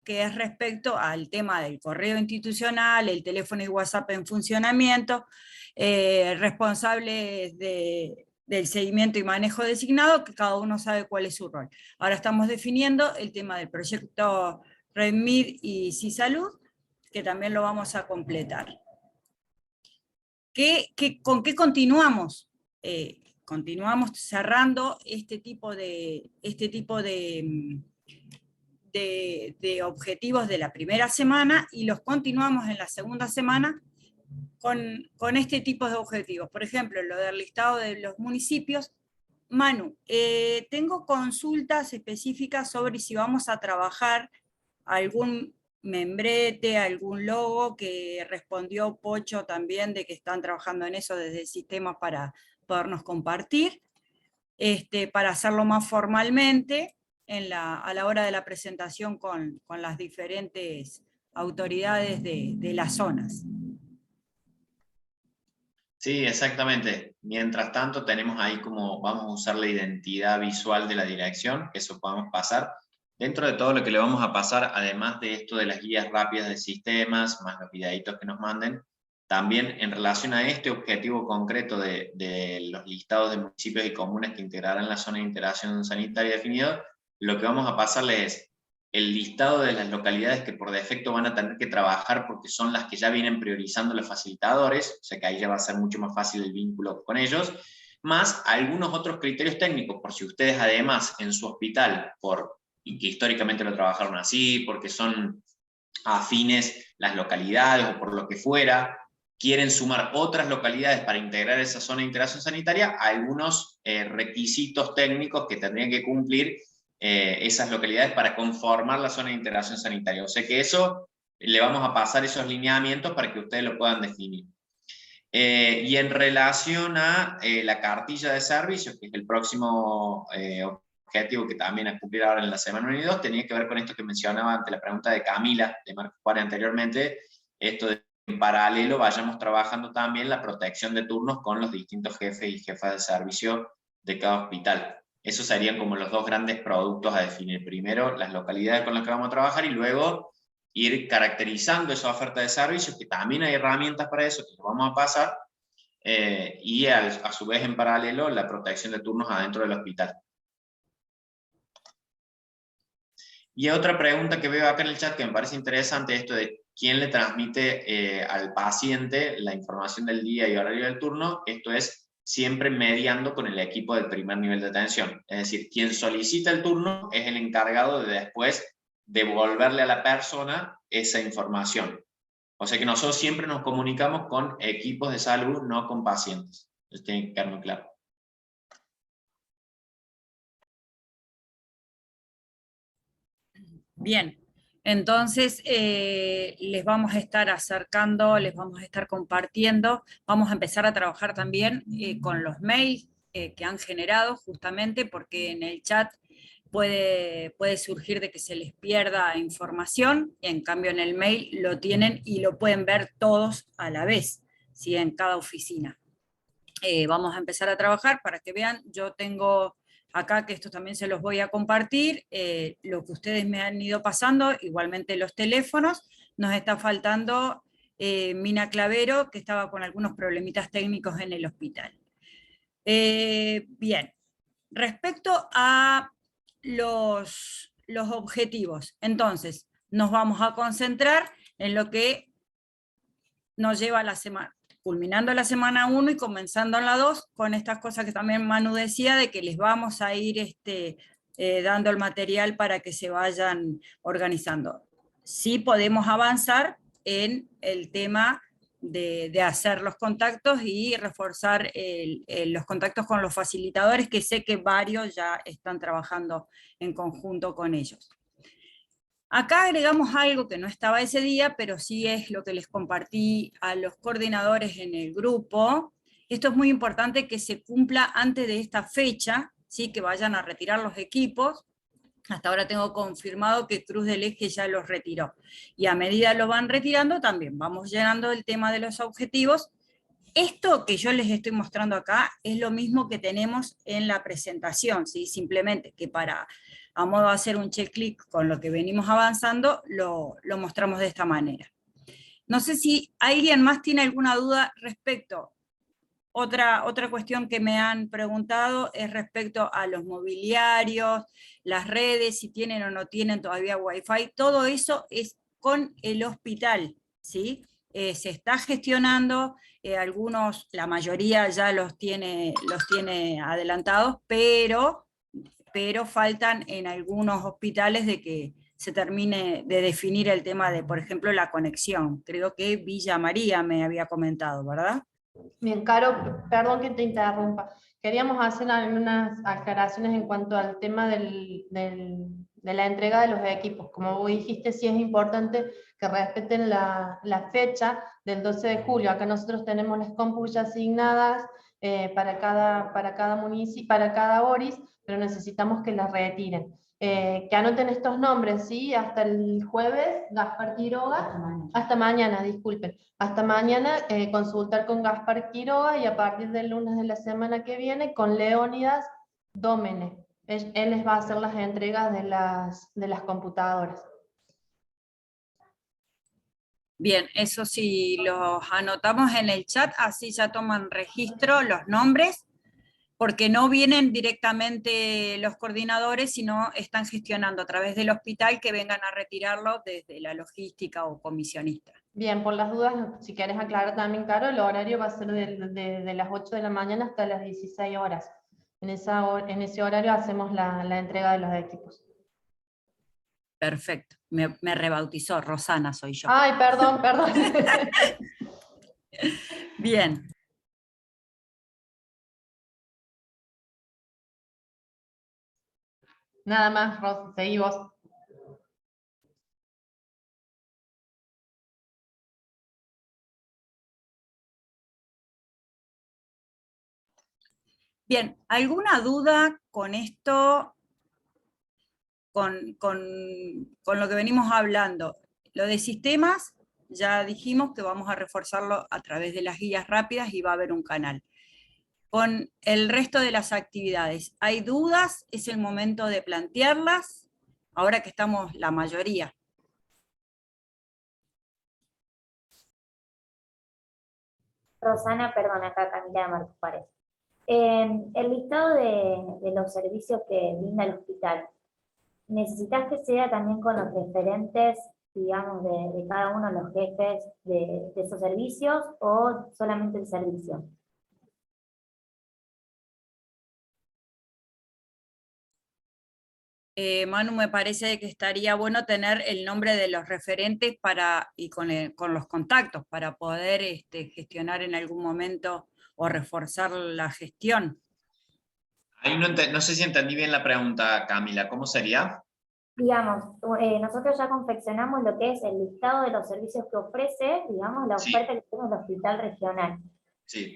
que es respecto al tema del correo institucional, el teléfono y WhatsApp en funcionamiento, responsables del seguimiento y manejo designado, que cada uno sabe cuál es su rol. Ahora estamos definiendo el tema del proyecto RedMid y Cisalud, que también lo vamos a completar. ¿Con qué continuamos? Continuamos cerrando este tipo de objetivos de la primera semana y los continuamos en la segunda semana con este tipo de objetivos. Por ejemplo, lo del listado de los municipios. Manu, tengo consultas específicas sobre si vamos a trabajar algún membrete, algún logo, que respondió Pocho también de que están trabajando en eso desde el sistema para podernos compartir, para hacerlo más formalmente a la hora de la presentación con las diferentes autoridades de las zonas. Sí, exactamente. Mientras tanto tenemos ahí como vamos a usar la identidad visual de la dirección, que eso podemos pasar. Dentro de todo lo que le vamos a pasar, además de esto de las guías rápidas de sistemas, más los videitos que nos manden, también en relación a este objetivo concreto de los listados de municipios y comunas que integrarán la zona de integración sanitaria definido, lo que vamos a pasarles es el listado de las localidades que por defecto van a tener que trabajar porque son las que ya vienen priorizando los facilitadores, o sea que ahí ya va a ser mucho más fácil el vínculo con ellos, más algunos otros criterios técnicos, por si ustedes además en su hospital, y que históricamente lo trabajaron así, porque son afines las localidades o por lo que fuera, quieren sumar otras localidades para integrar esa zona de integración sanitaria, algunos requisitos técnicos que tendrían que cumplir esas localidades para conformar la zona de integración sanitaria. O sea que eso, le vamos a pasar esos lineamientos para que ustedes lo puedan definir. Y en relación a la cartilla de servicios, que es el próximo objetivo que también a cumplir ahora en la semana 1 y 2, tenía que ver con esto que mencionaba ante la pregunta de Camila, de Marcos Juárez anteriormente, esto de que en paralelo vayamos trabajando también la protección de turnos con los distintos jefes y jefas de servicio de cada hospital. Esos serían como los dos grandes productos a definir. Primero, las localidades con las que vamos a trabajar y luego ir caracterizando esa oferta de servicios, que también hay herramientas para eso, que lo vamos a pasar, y a su vez en paralelo la protección de turnos adentro del hospital. Y otra pregunta que veo acá en el chat que me parece interesante, esto de quién le transmite al paciente la información del día y horario del turno. Esto es siempre mediando con el equipo del primer nivel de atención. Es decir, quien solicita el turno es el encargado de después devolverle a la persona esa información. O sea que nosotros siempre nos comunicamos con equipos de salud, no con pacientes. Eso tiene que quedar muy claro. Bien, entonces les vamos a estar acercando, les vamos a estar compartiendo, vamos a empezar a trabajar también con los mails que han generado, justamente porque en el chat puede surgir de que se les pierda información, y en cambio en el mail lo tienen y lo pueden ver todos a la vez, ¿sí? En cada oficina. Vamos a empezar a trabajar para que vean, yo tengo acá, que esto también se los voy a compartir, lo que ustedes me han ido pasando, igualmente los teléfonos. Nos está faltando Mina Clavero, que estaba con algunos problemitas técnicos en el hospital. Bien, respecto a los objetivos, entonces nos vamos a concentrar en lo que nos lleva la semana, culminando la semana 1 y comenzando en la 2, con estas cosas que también Manu decía, de que les vamos a ir dando el material para que se vayan organizando. Sí podemos avanzar en el tema de hacer los contactos y reforzar los contactos con los facilitadores, que sé que varios ya están trabajando en conjunto con ellos. Acá agregamos algo que no estaba ese día, pero sí es lo que les compartí a los coordinadores en el grupo. Esto es muy importante que se cumpla antes de esta fecha, ¿sí? Que vayan a retirar los equipos. Hasta ahora tengo confirmado que Cruz del Eje ya los retiró. Y a medida lo van retirando también vamos llenando el tema de los objetivos. Esto que yo les estoy mostrando acá es lo mismo que tenemos en la presentación, ¿sí? Simplemente que a modo de hacer un check-click con lo que venimos avanzando, lo mostramos de esta manera. No sé si alguien más tiene alguna duda respecto. Otra cuestión que me han preguntado es respecto a los mobiliarios, las redes, si tienen o no tienen todavía Wi-Fi. Todo eso es con el hospital, ¿sí? Se está gestionando, algunos, la mayoría ya los tiene adelantados, pero faltan en algunos hospitales de que se termine de definir el tema de, por ejemplo, la conexión. Creo que Villa María me había comentado, ¿verdad? Bien, Caro, perdón que te interrumpa. Queríamos hacer algunas aclaraciones en cuanto al tema de la entrega de los equipos. Como vos dijiste, sí es importante que respeten la fecha del 12 de julio. Acá nosotros tenemos las compus ya asignadas para cada municipio, para cada ORIS, pero necesitamos que las retiren. Que anoten estos nombres, ¿sí? Hasta el jueves, Gaspar Quiroga, hasta mañana, disculpen, hasta mañana consultar con Gaspar Quiroga, y a partir del lunes de la semana que viene con Leónidas Dómene. Él les va a hacer las entregas de las computadoras. Bien, eso sí, los anotamos en el chat, así ya toman registro los nombres, porque no vienen directamente los coordinadores, sino están gestionando a través del hospital que vengan a retirarlo desde la logística o comisionista. Bien, por las dudas, si querés aclarar también, Caro, el horario va a ser de las 8 de la mañana hasta las 16 horas. En ese horario hacemos la entrega de los equipos. Perfecto, me rebautizó, Rosana soy yo. Ay, perdón. Bien. Nada más, Ros, seguí vos. Bien, ¿alguna duda con esto, con lo que venimos hablando? Lo de sistemas, ya dijimos que vamos a reforzarlo a través de las guías rápidas y va a haber un canal. con el resto de las actividades. ¿Hay dudas? ¿Es el momento de plantearlas? Ahora que estamos la mayoría. Rosana, perdón, acá Camila de Marcos Párez. El listado de los servicios que brinda el hospital, ¿necesitas que sea también con los referentes, digamos, de cada uno de los jefes de esos servicios, o solamente el servicio? Manu, me parece que estaría bueno tener el nombre de los referentes y con los contactos para poder gestionar en algún momento o reforzar la gestión. Ahí no sé si entendí bien la pregunta, Camila. ¿Cómo sería? Digamos, nosotros ya confeccionamos lo que es el listado de los servicios que ofrece, digamos, la oferta que tiene el hospital regional. Sí.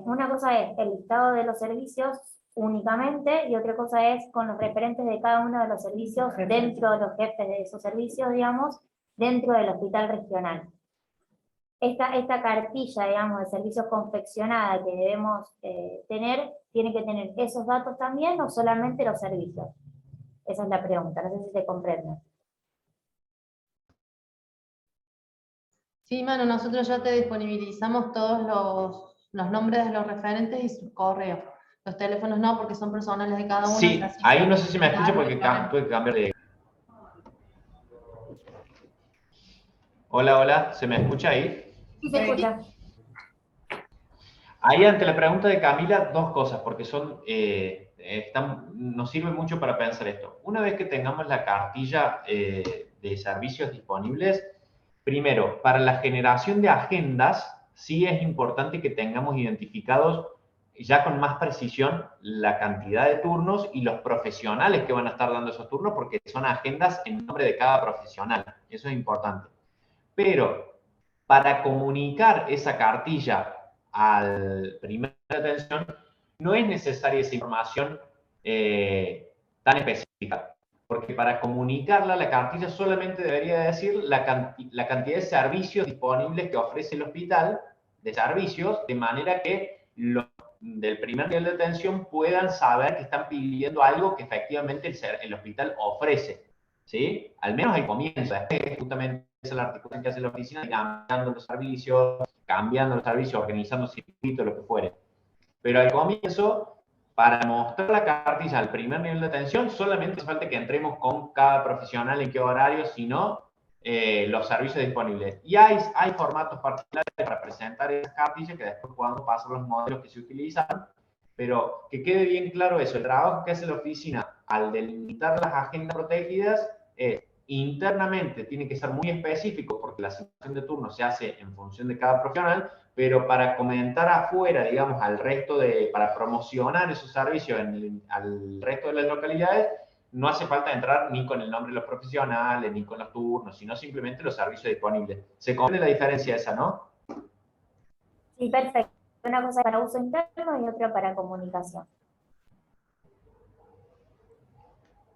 Una cosa es el listado de los servicios únicamente, y otra cosa es con los referentes de cada uno de los servicios dentro de los jefes de esos servicios, digamos, dentro del hospital regional. Esta cartilla, digamos, de servicios confeccionada que debemos tener, ¿tiene que tener esos datos también o solamente los servicios? Esa es la pregunta, no sé si se comprende. Sí, Manu, nosotros ya te disponibilizamos todos los nombres de los referentes y sus correos. Los teléfonos no, porque son personales de cada uno. Sí, ahí no sé si me escucha porque tuve que cambiar de... Hola, hola, ¿se me escucha ahí? Sí, se escucha. Ahí ante la pregunta de Camila, dos cosas, porque nos sirve mucho para pensar esto. Una vez que tengamos la cartilla de servicios disponibles, primero, para la generación de agendas, sí es importante que tengamos identificados ya con más precisión la cantidad de turnos y los profesionales que van a estar dando esos turnos, porque son agendas en nombre de cada profesional. Eso es importante. Pero para comunicar esa cartilla al primer de atención, no es necesaria esa información tan específica, porque para comunicarla, la cartilla solamente debería decir la cantidad de servicios disponibles que ofrece el hospital, de servicios, de manera que los del primer nivel de atención puedan saber que están pidiendo algo que efectivamente el hospital ofrece, ¿sí? Al menos al comienzo, después justamente es la articulación que hace la oficina, cambiando los servicios, organizando circuitos, lo que fuere. Pero al comienzo, para mostrar la cartilla al primer nivel de atención, solamente hace falta que entremos con cada profesional en qué horario, sino los servicios disponibles. Y hay formatos particulares para presentar esas cartillas que después podamos pasar los modelos que se utilizan, pero que quede bien claro eso. El trabajo que hace la oficina al delimitar las agendas protegidas internamente tiene que ser muy específico, porque la asignación de turnos se hace en función de cada profesional, pero para comentar afuera, digamos, para promocionar esos servicios al resto de las localidades, no hace falta entrar ni con el nombre de los profesionales, ni con los turnos, sino simplemente los servicios disponibles. ¿Se comprende la diferencia esa, no? Sí, perfecto. Una cosa para uso interno y otra para comunicación.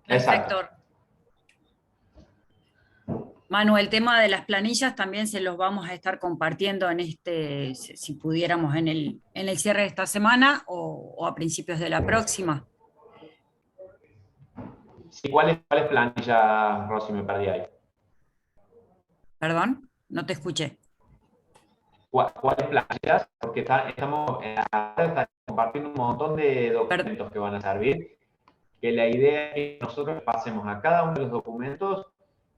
Perfecto. Manu, el tema de las planillas también se los vamos a estar compartiendo si pudiéramos en el cierre de esta semana o a principios de la próxima. Sí, ¿cuál es planilla, Rosy? Me perdí ahí. ¿Perdón? No te escuché. ¿Cuáles planillas? Porque estamos compartiendo un montón de documentos que van a servir, que la idea es que nosotros pasemos a cada uno de los documentos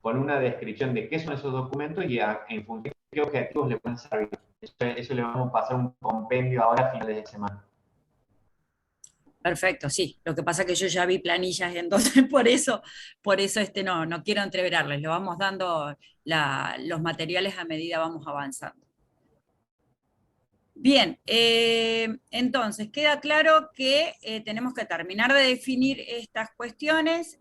con una descripción de qué son esos documentos y en función de qué objetivos le pueden servir. Eso le vamos a pasar un compendio ahora a finales de semana. Perfecto, sí. Lo que pasa es que yo ya vi planillas, entonces por eso no quiero entreverarles. Le vamos dando los materiales a medida vamos avanzando. Bien, entonces queda claro que tenemos que terminar de definir estas cuestiones.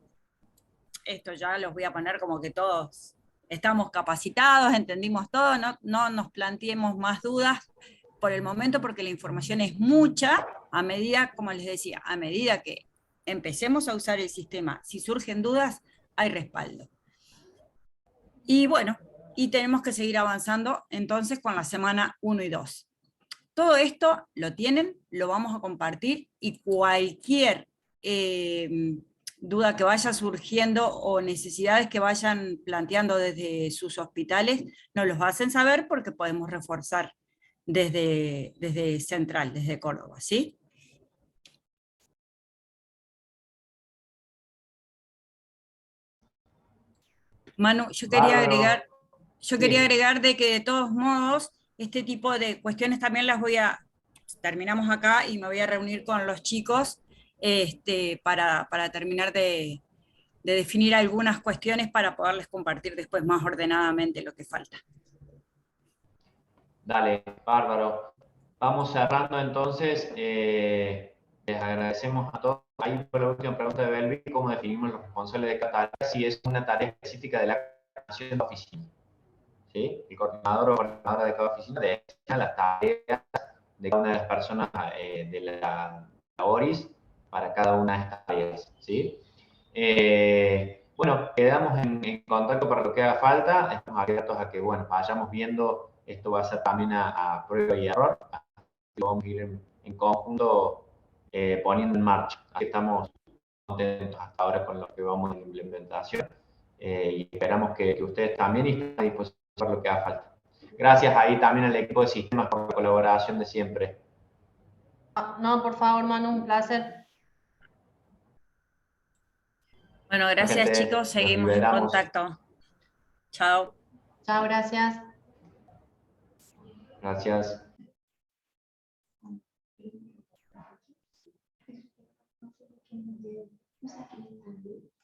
Esto ya los voy a poner como que todos estamos capacitados, entendimos todo, no nos planteemos más dudas por el momento porque la información es mucha. A medida, como les decía, a medida que empecemos a usar el sistema, si surgen dudas, hay respaldo. Y bueno, y tenemos que seguir avanzando entonces con la semana 1 y 2. Todo esto lo tienen, lo vamos a compartir, y cualquier duda que vaya surgiendo o necesidades que vayan planteando desde sus hospitales, nos los hacen saber, porque podemos reforzar desde Central, desde Córdoba, ¿sí? Manu, yo quería agregar de que de todos modos, este tipo de cuestiones también las terminamos acá y me voy a reunir con los chicos para terminar de definir algunas cuestiones para poderles compartir después más ordenadamente lo que falta. Dale, bárbaro. Vamos cerrando entonces. Les agradecemos a todos. Ahí fue la última pregunta de Belvi: ¿cómo definimos los responsables de cada tarea? Si es una tarea específica de la coordinación de la oficina, ¿sí? El coordinador o coordinadora de cada oficina designa las tareas de cada una de las personas de la ORIS para cada una de estas tareas, ¿sí? Bueno, quedamos en contacto para lo que haga falta. Estamos abiertos a que, bueno, vayamos viendo. Esto va a ser también a prueba y error. Lo vamos a ir en conjunto poniendo en marcha. Así que estamos contentos hasta ahora con lo que vamos en implementación. Y esperamos que ustedes también estén a disposición para lo que haga falta. Gracias ahí también al equipo de sistemas por la colaboración de siempre. No, por favor, Manu, un placer. Bueno, gracias, Gente, chicos, los seguimos en liberamos. contacto. Chao. Chao, gracias. Gracias.